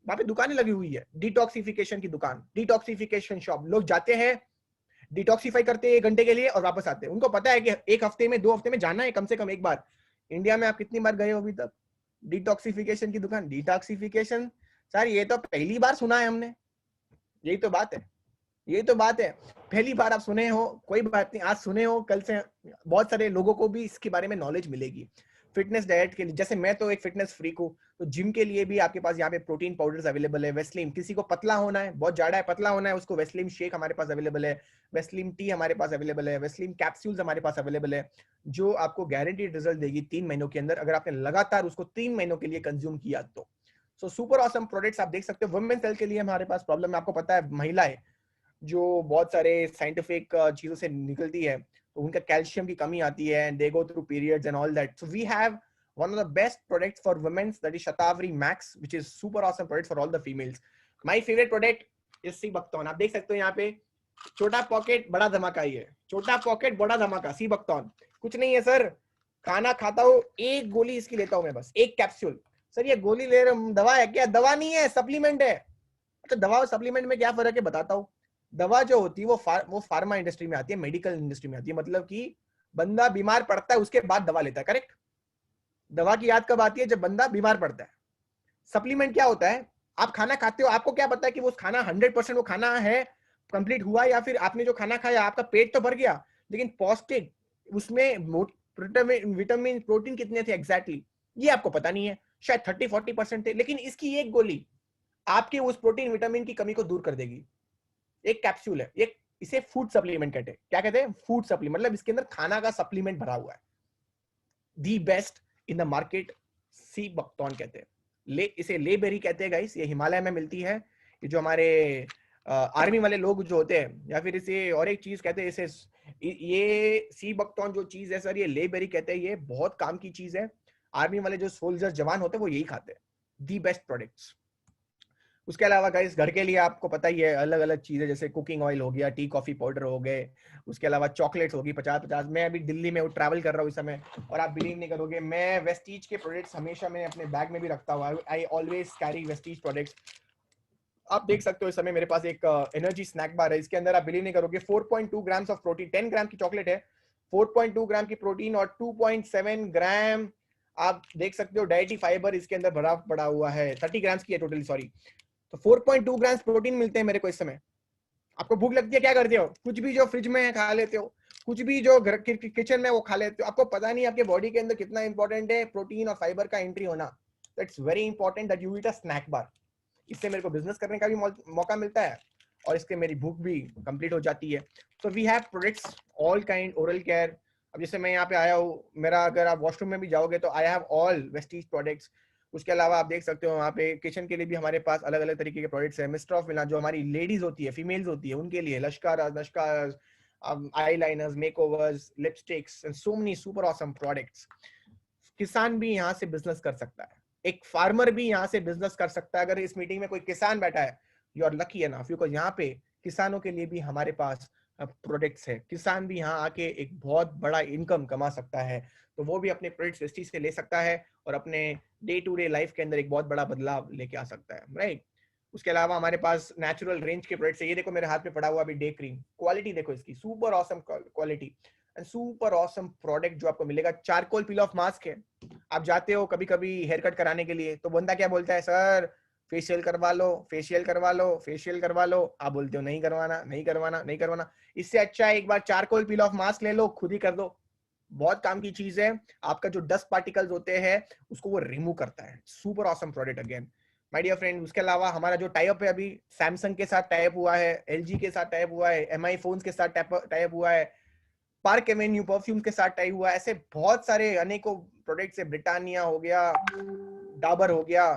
वहां पे दुकानें लगी हुई है, डिटॉक्सिफिकेशन की दुकान, डिटॉक्सिफिकेशन शॉप। लोग जाते हैं, डिटॉक्सिफाई करते हैं 1 घंटे के लिए और वापस आते हैं। उनको पता है कि 1 हफ्ते में 2 हफ्ते में जाना है कम से कम 1 बार। इंडिया में आप कितनी बार गए हो अभी तक डिटॉक्सिफिकेशन की दुकान? डिटॉक्सिफिकेशन सर ये तो पहली बार सुना है हमने। यही तो बात है, यही तो बात है, पहली बार आप सुने हो, कोई बात नहीं, आज सुने हो, कल से बहुत सारे लोगों को भी इसके बारे में नॉलेज मिलेगी। फिटनेस डाइट के लिए, जैसे मैं तो एक फिटनेस फ्रीक हूँ, तो जिम के लिए भी आपके पास यहाँ पे प्रोटीन पाउडर्स अवेलेबल है। वेस्लिम, किसी को पतला होना है, बहुत ज्यादा है, पतला होना है, उसको वेस्लिम शेक हमारे पास अवेलेबल है, वेस्लिम टी हमारे पास अवेलेबल है, वेस्लिम कैप्सूल्स हमारे पास अवेलेबल है, जो आपको गारंटीड रिजल्ट देगी 3 महीनों के अंदर, अगर आपने लगातार उसको 3 महीनों के लिए कंज्यूम किया तो। सो सुपर ऑसम प्रोडक्ट्स आप देख सकते हो। वुमेन्स हेल्थ के लिए हमारे पास प्रॉब्लम है, आपको पता है महिलाएं जो बहुत सारे साइंटिफिक चीजों से निकलती है तो उनका कैल्शियम की कमी आती है, and they go through periods and all that. So we have one of the best products for women, that is Shatavari Max, which is super awesome product for all the females. My favorite product is सी बकतौन। आप देख सकते हो यहाँ पे छोटा pocket बड़ा धमाका, ही है छोटा पॉकेट बड़ा धमाका सी बकतौन। कुछ नहीं है सर, खाना खाता हूँ, 1 गोली इसकी लेता हूँ मैं, बस 1 कैप्सूल। सर ये गोली ले रहे हम, दवा है क्या? दवा नहीं है, सप्लीमेंट है। तो दवा और सप्लीमेंट में क्या फर्क है बताता हूँ। दवा जो होती है वो फार्मा इंडस्ट्री में आती है, मेडिकल इंडस्ट्री में आती है, मतलब कि बंदा बीमार पड़ता है उसके बाद दवा लेता है, करेक्ट? दवा की याद कब आती है? जब बंदा बीमार पड़ता है। सप्लीमेंट क्या होता है? आप खाना खाते हो, आपको क्या पता है कि वो खाना 100% वो खाना है कंप्लीट हुआ, या फिर आपने जो खाना खाया आपका पेट तो भर गया, लेकिन पौष्टिक उसमें विटामिन प्रोटीन कितने थे एग्जैक्टली ये आपको पता नहीं है, शायद 30-40% थे, लेकिन इसकी 1 गोली आपके उस प्रोटीन विटामिन की कमी को दूर कर देगी। एक कैप्सूल है, एक इसे फूड सप्लीमेंट कहते हैं। क्या कहते हैं? फूड सप्लीमेंट, मतलब इसके अंदर खाना का सप्लीमेंट भरा हुआ है। The best in the market sea buckthorn कहते हैं। इसे ले बेरी कहते हैं गाइस, ये हिमालय में मिलती है। ये जो हमारे आर्मी वाले लोग जो होते हैं, या फिर इसे और एक चीज कहते हैं, इसे ये सी बकतौन जो चीज है सर, ये ले बेरी कहते हैं। ये बहुत काम की चीज है, आर्मी वाले जो सोल्जर्स जवान होते हैं वो यही खाते हैं। The best products. उसके अलावा गाइस घर के लिए आपको पता ही है अलग अलग चीजें, जैसे कुकिंग ऑयल हो गया, टी कॉफी पाउडर हो गए, उसके अलावा चॉकलेट्स होगी 50-50। मैं अभी दिल्ली में ट्रैवल कर रहा हूँ इस समय, और आप बिलीव नहीं करोगे, मैं वेस्टीज के प्रोडक्ट्स हमेशा मैं अपने बैग में भी रखता हूँ। I always carry Vestige products. आप देख सकते हो इस समय मेरे पास एक एनर्जी स्नैक बार है, इसके अंदर आप बिलीव नहीं करोगे 4.2 ग्राम्स ऑफ प्रोटीन। 10 ग्राम की चॉकलेट है, 4.2 ग्राम की प्रोटीन और 2.7 ग्राम आप देख सकते हो डाइटरी फाइबर इसके अंदर भरा पड़ा हुआ है। 30 ग्राम्स की है टोटली, सॉरी। तो 4.2 ग्राम्स प्रोटीन मिलते हैं मेरे को इस समय। आपको भूख लगती है, क्या करते हो? कुछ भी जो फ्रिज में है खा लेते हो, कुछ भी जो घर किचन में वो खा लेते हो। आपको पता नहीं आपके बॉडी के अंदर कितना इंपॉर्टेंट है प्रोटीन और फाइबर का एंट्री होना। It's very important that you eat a snack bar. इससे मेरे को बिजनेस करने का भी मौका मिलता है, और इसके मेरी भूख भी कंप्लीट हो जाती है। So we have products all kind, oral care. अब जैसे मैं यहाँ पे आया हूँ, मेरा अगर आप वॉशरूम में भी जाओगे तो I have all Vestige products. उसके अलावा आप देख सकते हो वहाँ पे किचन के लिए भी हमारे पास अलग अलग तरीके के प्रोडक्ट्स है। मिस्टर ऑफ मिलान जो हमारी लेडीज होती है, फीमेल्स होती है, उनके लिए लश्कर eyeliners, makeovers, lipsticks and so many super awesome products. किसान भी यहाँ से बिजनेस कर सकता है, एक फार्मर भी यहाँ से बिजनेस कर सकता है। अगर इस मीटिंग में कोई किसान बैठा है, you are lucky enough, because यहाँ पे किसानों के लिए भी हमारे पास प्रोडक्ट्स है। किसान भी यहाँ आके एक बहुत बड़ा इनकम कमा सकता है, तो वो भी अपने प्रोडक्ट्स वेस्टी से ले सकता है और अपने डे टू डे लाइफ के अंदर एक बहुत बड़ा बदलाव लेके आ सकता है, राइट? उसके अलावा हमारे पास नेचुरल रेंज के प्रोडक्ट्स है। ये देखो मेरे हाथ में पड़ा हुआ अभी डे क्रीम, क्वालिटी देखो इसकी, super awesome quality and super awesome product जो आपको मिलेगा। चारकोल पील ऑफ मास्क है। आप जाते हो कभी कभी हेयर कट कराने के लिए, तो बंदा क्या बोलता है, सर फेशियल करवा लो, फेशियल करवा लो, फेशियल करवा लो। आप बोलते हो नहीं करवाना, नहीं करवाना, नहीं करवाना। इससे अच्छा है एक बार चारकोल पील ऑफ मास्क ले लो, खुद ही कर दो। बहुत काम की चीज है, आपका जो डस्ट पार्टिकल्स होते हैं उसको वो रिमूव करता है। Super awesome product again my dear friend. उसके अलावा हमारा जो टाइप है अभी सैमसंग के साथ टाइप हुआ है, एलजी के साथ टाइप हुआ है, एमआई फोन्स के साथ टाइप हुआ है, पार्क एवेन्यू परफ्यूम के साथ टाइप हुआ है। ऐसे बहुत सारे अनेकों प्रोडक्ट्स है, ब्रिटानिया हो गया, डाबर हो गया।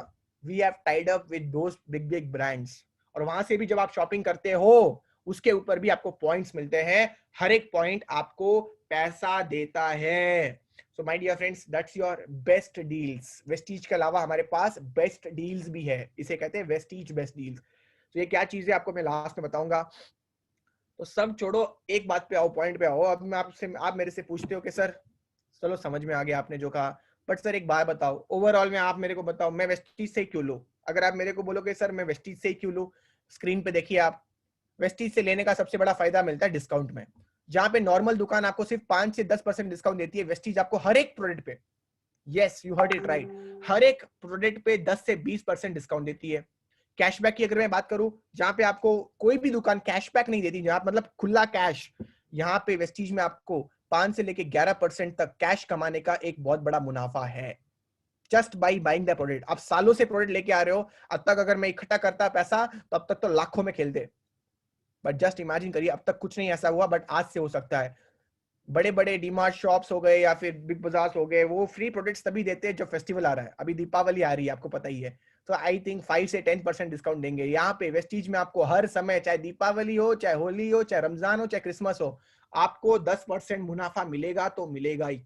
We have tied up with those big big brands, और वहां से भी जब आप शॉपिंग करते हो उसके ऊपर भी आपको पॉइंट्स मिलते हैं। हर एक पॉइंट आपको पैसा देता है। So my dear friends, that's your best deals. Vestige के अलावा हमारे पास बेस्ट डील्स भी है, इसे कहते हैं वेस्टीज बेस्ट डील्स। तो ये क्या चीज है आपको मैं लास्ट में बताऊंगा। तो सब छोड़ो, एक बात पे आओ, पॉइंट पे आओ। अब मैं आपसे, आप मेरे से पूछते हो कि सर चलो समझ में आ गया आपने जो कहा, बट सर एक बात बताओ, ओवरऑल में आप मेरे को बताओ मैं वेस्टीज से क्यों लूं। अगर आप मेरे को बोलोगे सर मैं वेस्टीज से क्यों लूं, स्क्रीन पे देखिए आप, वेस्टीज से लेने का सबसे बड़ा फायदा मिलता है डिस्काउंट में। जहां पे नॉर्मल दुकान आपको सिर्फ 5 से 10% डिस्काउंट देती है, वेस्टीज आपको हर एक प्रोडक्ट पे, yes you heard it right, हर एक प्रोडक्ट पे 10 से 20% डिस्काउंट देती है। कैशबैक की अगर मैं बात करूं, जहां पे आपको कोई भी दुकान कैशबैक नहीं देती, जहां मतलब खुला कैश, यहाँ पे वेस्टीज में आपको 5 से लेके 11% तक कैश कमाने का एक बहुत बड़ा मुनाफा है, just by buying the product. आप सालों से प्रोडक्ट लेके आ रहे हो, अब तक अगर मैं इकट्ठा करता पैसा तो अब तक तो लाखों में खेलते, बट जस्ट इमेजिन करिए अब तक कुछ नहीं ऐसा हुआ, बट आज से हो सकता है। बड़े बड़े डीमार्ट शॉप्स हो गए या फिर बिग बाजार हो गए, वो फ्री प्रोडक्ट्स तभी देते हैं जब फेस्टिवल आ रहा है। अभी दीपावली आ रही है आपको पता ही है, तो आई थिंक 5 से 10% डिस्काउंट देंगे। यहाँ पे वेस्टीज में आपको हर समय, चाहे दीपावली हो, चाहे होली हो, चाहे रमजान हो, चाहे क्रिसमस हो, आपको 10% मुनाफा मिलेगा तो मिलेगा ही।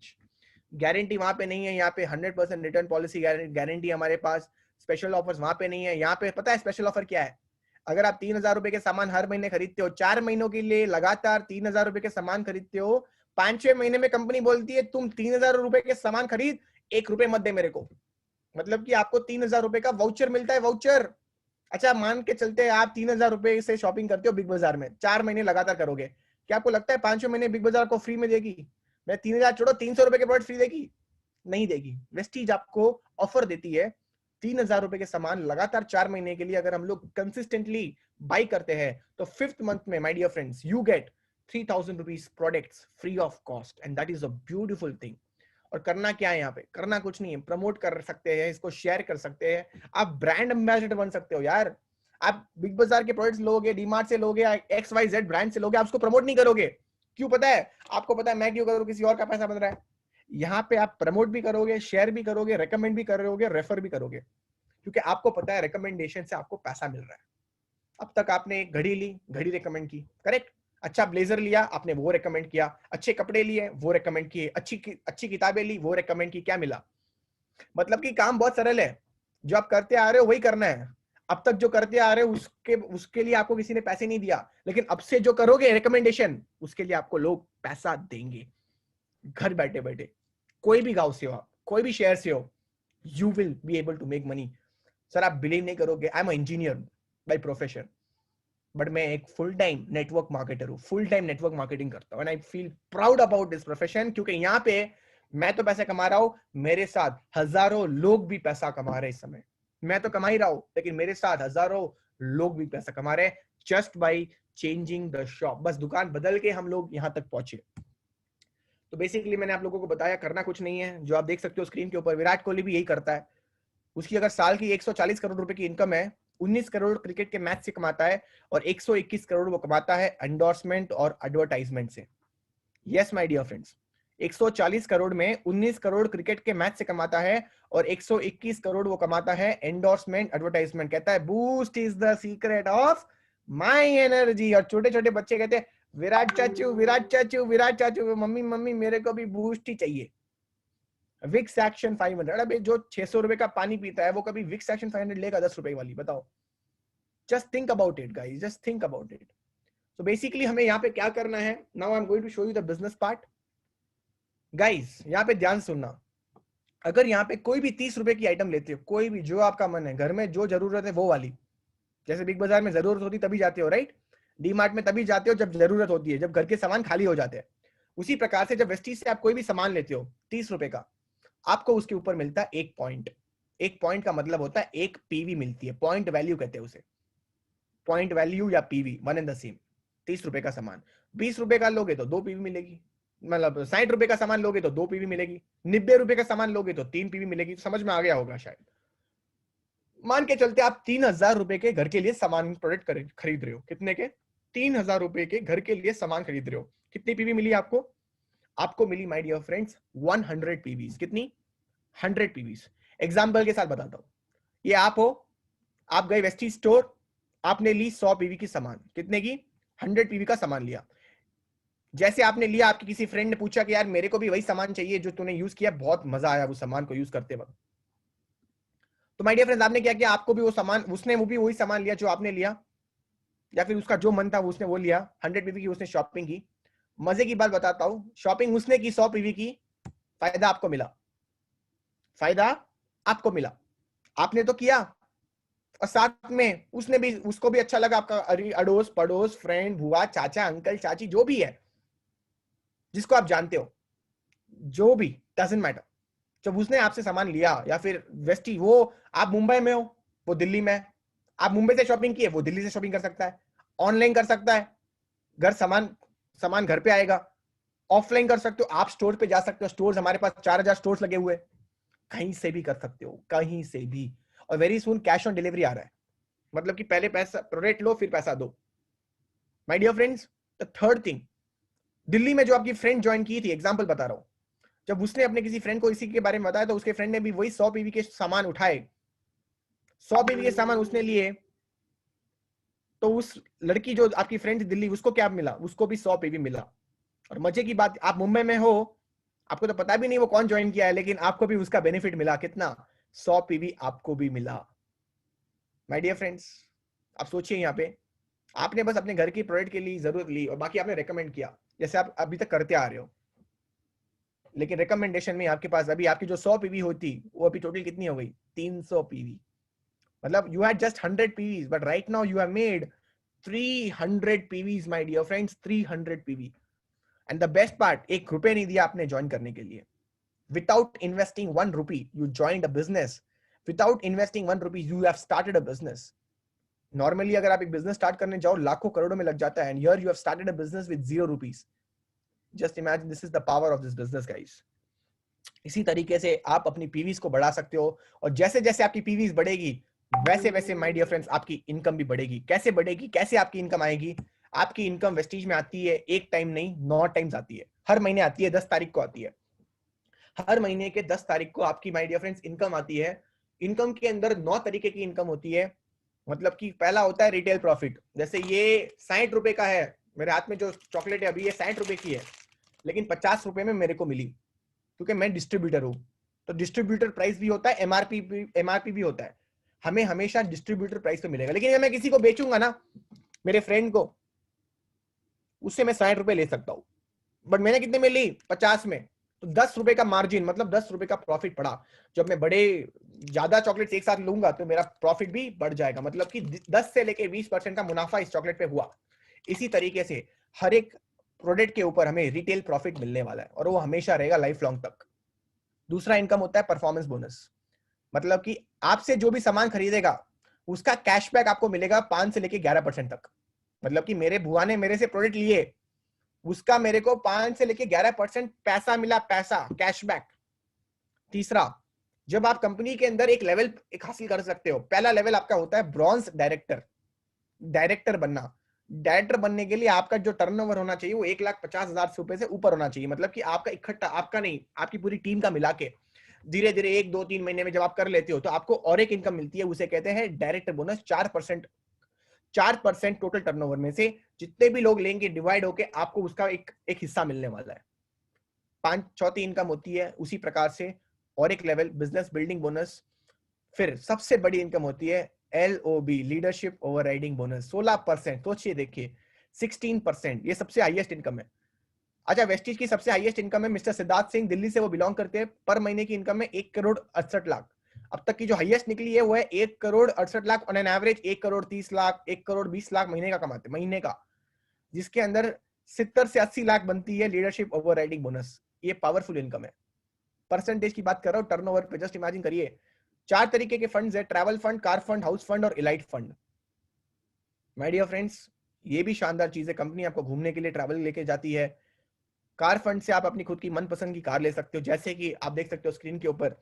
गारंटी वहां पे नहीं है, यहाँ पे 100% रिटर्न पॉलिसी गारंटी हमारे पास। स्पेशल ऑफर्स वहां पे नहीं है। यहाँ पे पता है स्पेशल ऑफर क्या है, अगर आप 3,000 रुपए के सामान हर महीने खरीदते हो, 4 महीनों के लिए लगातार 3,000 रुपए के सामान खरीदते हो, 5-6 महीने में कंपनी बोलती है तुम 3,000 रुपए के सामान खरीद, 1 रुपए मत दे मेरे को। मतलब कि आपको 3,000 रुपए का वाउचर मिलता है, वाउचर। अच्छा मान के चलते हैं आप 3,000 रुपए से शॉपिंग करते हो बिग बाजार में, 4 महीने लगातार करोगे, क्या आपको लगता है 5 महीने बिग बाजार को फ्री में देगी? मैं 3,000 छोड़ो, 300 रुपए के प्रोडक्ट फ्री देगी? नहीं देगी। वेस्टीज आपको ऑफर देती है 3,000 रुपए के सामान लगातार 4 महीने के लिए, अगर हम लोग कंसिस्टेंटली बाई करते हैं तो 5th मंथ में my dear friends you get 3,000 rupees products free of cost, and that is a beautiful thing. और करना क्या है यहाँ पे, करना कुछ नहीं है, प्रमोट कर सकते हैं, इसको शेयर कर सकते हैं, आप ब्रांड एम्बेसडर बन सकते हो यार। आप बिग बाजार के प्रोडक्ट्स लोगे, डीमार्ट से लोगे, XYZ ब्रांड से लोगे, आप उसको प्रमोट नहीं करोगे। क्यों पता है आपको? पता है मैं क्यों करूँ? किसी और का पैसा बन रहा है। यहाँ पे आप प्रमोट भी करोगे, शेयर भी करोगे, रेकमेंड भी करोगे, रेफर भी करोगे, क्योंकि आपको पता है रिकमेंडेशन से आपको पैसा मिल रहा है। अब तक आपने एक घड़ी ली, घड़ी रेकमेंड की, करेक्ट? अच्छा ब्लेजर लिया आपने, वो रेकमेंड किया, अच्छे कपड़े लिए वो रेकमेंड किए, अच्छी किताबें ली वो रेकमेंड की, क्या मिला? मतलब कि काम बहुत सरल है, जो आप करते आ रहे हो वही करना है। अब तक जो करते आ रहे हो उसके लिए आपको किसी ने पैसे नहीं दिया, लेकिन अब से जो करोगे रिकमेंडेशन, उसके लिए आपको लोग पैसा देंगे घर बैठे बैठे। कोई भी गांव से हो, कोई भी शहर से हो, you will be able to make money. Sir आप बिलीव नहीं करोगे, I am engineer by profession, but मैं एक फुल टाइम नेटवर्क मार्केटर हूँ, फुल टाइम नेटवर्क मार्केटिंग करता हूँ, and I feel proud about this profession, क्योंकि यहाँ पे मैं तो पैसे कमा रहा हूँ, मेरे साथ हजारों लोग भी पैसा कमा रहे हैं इस समय। मैं तो कमा ही रहा हूँ, लेकिन मेरे साथ हजारों लोग भी पैसा कमा रहे हैं, just by changing the shop. बस दुकान बदल के हम लोग यहाँ तक पहुंचे। तो बेसिकली मैंने आप लोगों को बताया, करना कुछ नहीं है, जो आप देख सकते हो स्क्रीन के ऊपर, विराट कोहली भी यही करता है। उसकी अगर साल की 140 करोड़ रुपए की इनकम है, 19 करोड़ क्रिकेट के मैच से कमाता है, और 121 करोड़ वो कमाता है एंडोर्समेंट और एडवर्टाइजमेंट से। Yes my dear friends, 140 crore में 19 करोड़ क्रिकेट के मैच से कमाता है, और 121 करोड़ वो कमाता है एंडोर्समेंट एडवर्टाइजमेंट। कहता है boost is the secret of my energy. और छोटे छोटे बच्चे कहते हैं विराट चाचू, विराट चाचू, विराट चाचू, मम्मी मम्मी मेरे को भी बूस्ट ही चाहिए। विक्स एक्शन 500, अबे जो 600 रुपए का पानी पीता है वो कभी विक्स एक्शन 500 लेगा 10 रुपए वाली? बताओ। Just think about it guys, just think about it. So basically हमें यहाँ पे क्या करना है, now I am going to show you the business part. Guys यहाँ पे ध्यान सुनना, अगर यहाँ पे कोई भी 30 रुपए की आइटम लेते हो, कोई भी जो आपका मन है, घर में जो जरूरत है वो वाली, जैसे बिग बाजार में जरूरत होती तभी जाते हो, राइट? डीमार्ट में तभी जाते हो जब जरूरत होती है, जब घर के सामान खाली हो जाते हैं। उसी प्रकार से जब वेस्टीज से आप कोई भी सामान लेते हो 30 रुपए का, आपको उसके ऊपर मिलता है 1 पॉइंट। 1 पॉइंट का मतलब होता है 1 पीवी मिलती है, पॉइंट वैल्यू कहते हैं उसे, पॉइंट वैल्यू या PV, one and the same. 30 रुपए का सामान 20 रुपए का लोगे तो 2 पीवी मिलेगी, मतलब 60 रुपए का सामान लोगे तो 2 पीवी मिलेगी, 90 रुपए का सामान लोगे तो 3 पीवी मिलेगी। समझ में आ गया होगा शायद। मान के चलते आप 3,000 रुपए के घर के लिए सामान प्रोडक्ट खरीद रहे हो, कितने के? 3,000 रुपए के घर के लिए सामान खरीद रहे हो, कितनी पीवी मिली आपको? आपको मिली माय डियर फ्रेंड्स 100 पीवीज। कितनी? 100 पीवीज। एग्जाम्पल के साथ बताता हूं, ये आप हो, आप गए वेस्टी स्टोर, आपने ली 100 पीवी की सामान, कितने की? 100 पीवी का सामान लिया। जैसे आपने लिया, आपके किसी फ्रेंड ने पूछा कि यार मेरे को भी वही सामान चाहिए जो तूने यूज किया, बहुत मजा आया उस सामान को यूज करते वक्त, तो माय डियर फ्रेंड्स आपने क्या किया, आपको भी वो सामान, उसने वो भी वही सामान लिया जो आपने लिया, या फिर उसका जो मन था वो उसने वो लिया, 100 पीवी की उसने शॉपिंग की। मजे की बात बताता हूं, शॉपिंग उसने की 100 पीवी की, फायदा आपको मिला, फायदा आपको मिला, आपने तो किया, और साथ में उसने भी, उसको भी अच्छा लगा, आपका अड़ोस पड़ोस, फ्रेंड, बुआ, चाचा, अंकल, चाची, जो भी है जिसको आप जानते हो, जो भी, डजंट मैटर, जब उसने आपसे सामान लिया, या फिर वेस्टी, वो आप मुंबई में हो, वो दिल्ली में है, आप मुंबई से शॉपिंग की है, वो दिल्ली से शॉपिंग कर सकता है, ऑनलाइन कर सकता है, घर सामान घर पे आएगा, ऑफलाइन कर सकते हो, आप स्टोर पे जा सकते हो, स्टोर्स हमारे पास 4000 स्टोर्स लगे हुए, कहीं से भी कर सकते हो, कहीं से भी, और very soon cash on delivery आ रहा है, मतलब कि पहले पैसा प्रोडक्ट लो फिर पैसा दो। My dear friends, the third thing, Delhi में जो आपकी फ्रेंड ज्वाइन की थी, एग्जांपल बता रहा हूं, जब उसने अपने किसी फ्रेंड को इसी के बारे में बताया, तो उसके फ्रेंड ने भी वही 100 पीवी के सामान उठाए, 100 पीवी के सामान उसने लिए, तो उस लड़की जो आपकी फ्रेंड थी दिल्ली, उसको क्या मिला, उसको भी 100 पीवी मिला। और मजे की बात, आप मुंबई में हो, आपको तो पता भी नहीं वो कौन ज्वाइन किया है, लेकिन आपको भी उसका बेनिफिट मिला, कितना, 100 पीवी आपको भी मिला। माय डियर फ्रेंड्स, आप सोचिए, यहाँ पे आपने बस अपने घर की प्रोडक्ट के लिए जरूरत ली और बाकी आपने रेकमेंड किया, जैसे आप अभी तक करते आ रहे हो, लेकिन रिकमेंडेशन में आपके पास अभी आपकी जो 100 पीवी होती, वो अभी टोटल कितनी हो गई, 300 पीवी, मतलब you had just 100 PVs, but right now you have made 300 PVs my dear friends, 300 PV. And the best part, 1 रुपए नहीं दिया आपने ज्वाइन करने के लिए, without investing 1 rupee you joined a business, without investing 1 rupee you have started a business. Normally अगर आप एक बिजनेस स्टार्ट करने जाओ लाखों करोड़ों में लग जाता है, and here you have started a business with 0 rupees. Just imagine, this is the power of this business guys. इसी तरीके से आप अपनी पीवीज को बढ़ा सकते हो, और जैसे जैसे आपकी पीवीज बढ़ेगी, वैसे वैसे माय डियर फ्रेंड्स आपकी इनकम भी बढ़ेगी। कैसे बढ़ेगी, कैसे आपकी इनकम आएगी? आपकी इनकम वेस्टीज में आती है, एक टाइम नहीं 9 टाइम्स आती है, हर महीने आती है, 10 तारीख को आती है, हर महीने के 10 तारीख को आपकी माय डियर फ्रेंड्स इनकम आती है। इनकम के अंदर 9 तरीके की इनकम होती है, मतलब कि पहला होता है रिटेल प्रॉफिट। जैसे ये 60 रुपए का है, मेरे हाथ में जो चॉकलेट है अभी ये 60 रुपए की है, लेकिन 50 रुपए में मेरे को मिली, क्योंकि मैं डिस्ट्रीब्यूटर हूं। तो डिस्ट्रीब्यूटर प्राइस भी होता है, एमआरपी भी होता है, हमें हमेशा डिस्ट्रीब्यूटर प्राइस पे मिलेगा। लेकिन अगर मैं किसी को बेचूंगा ना, मेरे फ्रेंड को, उससे मैं 60 रुपए ले सकता हूं, बट मैंने कितने में ली, 50 में, तो 10 रुपए का मार्जिन, मतलब 10 रुपए का प्रॉफिट पड़ा। जब मैं बड़े ज्यादा चॉकलेट्स एक साथ लूंगा तो मेरा प्रॉफिट भी बढ़ जाएगा, मतलब कि 10 से लेके 20% का मुनाफा इस चॉकलेट पे हुआ। इसी तरीके से हर एक प्रोडक्ट के ऊपर हमें रिटेल प्रॉफिट मिलने वाला है, और वो हमेशा रहेगा लाइफ लॉन्ग तक। दूसरा इनकम होता है परफॉर्मेंस बोनस, मतलब कि आपसे जो भी सामान खरीदेगा उसका कैशबैक आपको मिलेगा 5 से लेके 11% तक। मतलब कि मेरे बुआ ने मेरे से प्रोडक्ट लिए, उसका मेरे को 5 से लेके 11% पैसा मिला, पैसा कैशबैक। तीसरा, जब आप कंपनी के अंदर एक लेवल एक हासिल कर सकते हो, पहला लेवल आपका होता है ब्रॉन्ज डायरेक्टर, डायरेक्टर बनना। डायरेक्टर बनने के लिए आपका जो टर्नओवर होना चाहिए वो 1,50,000 रुपए से ऊपर होना चाहिए, मतलब कि आपका इकट्ठा, आपका नहीं, आपकी पूरी टीम का मिला के धीरे धीरे 1, 2, 3 महीने में जब आप कर लेते हो तो आपको और एक इनकम मिलती है, उसे कहते हैं डायरेक्टर बोनस। 4% टोटल टर्नओवर में से जितने भी लोग लेंगे डिवाइड होके आपको उसका एक हिस्सा मिलने वाला है। चौथी इनकम होती है उसी प्रकार से और एक लेवल, बिजनेस बिल्डिंग बोनस। फिर सबसे बड़ी इनकम होती है LOB, लीडरशिप ओवरराइडिंग बोनस, 16%। सोचिए देखिए, 16%, ये सबसे हाईएस्ट इनकम है। अच्छा, वेस्टीज की सबसे हाईएस्ट इनकम है मिस्टर सिद्धार्थ सिंह, दिल्ली से वो बिलोंग करते हैं। पर महीने की इनकम है 1,68,00,000। अब तक की जो हाईएस्ट निकली है वो है 1,68,00,000 ऑन एन एवरेज। 1,30,00,000, 1,20,00,000 महीने का कमाते, महीने का, जिसके अंदर 70 से 80 लाख बनती है लीडरशिप ओवरराइडिंग बोनस। ये पावरफुल इनकम है। परसेंटेज की बात कर रहा हूं टर्नओवर पे, जस्ट इमेजिन करिए। 4 तरीके के फंड्स है, travel fund, car fund, house fund और elite fund. My dear friends, ये भी शानदार चीज है, कंपनी आपको घूमने के लिए ट्रैवल लेके जाती है। कार फंड से आप अपनी खुद की मनपसंद की कार ले सकते हो, जैसे कि आप देख सकते हो स्क्रीन के ऊपर,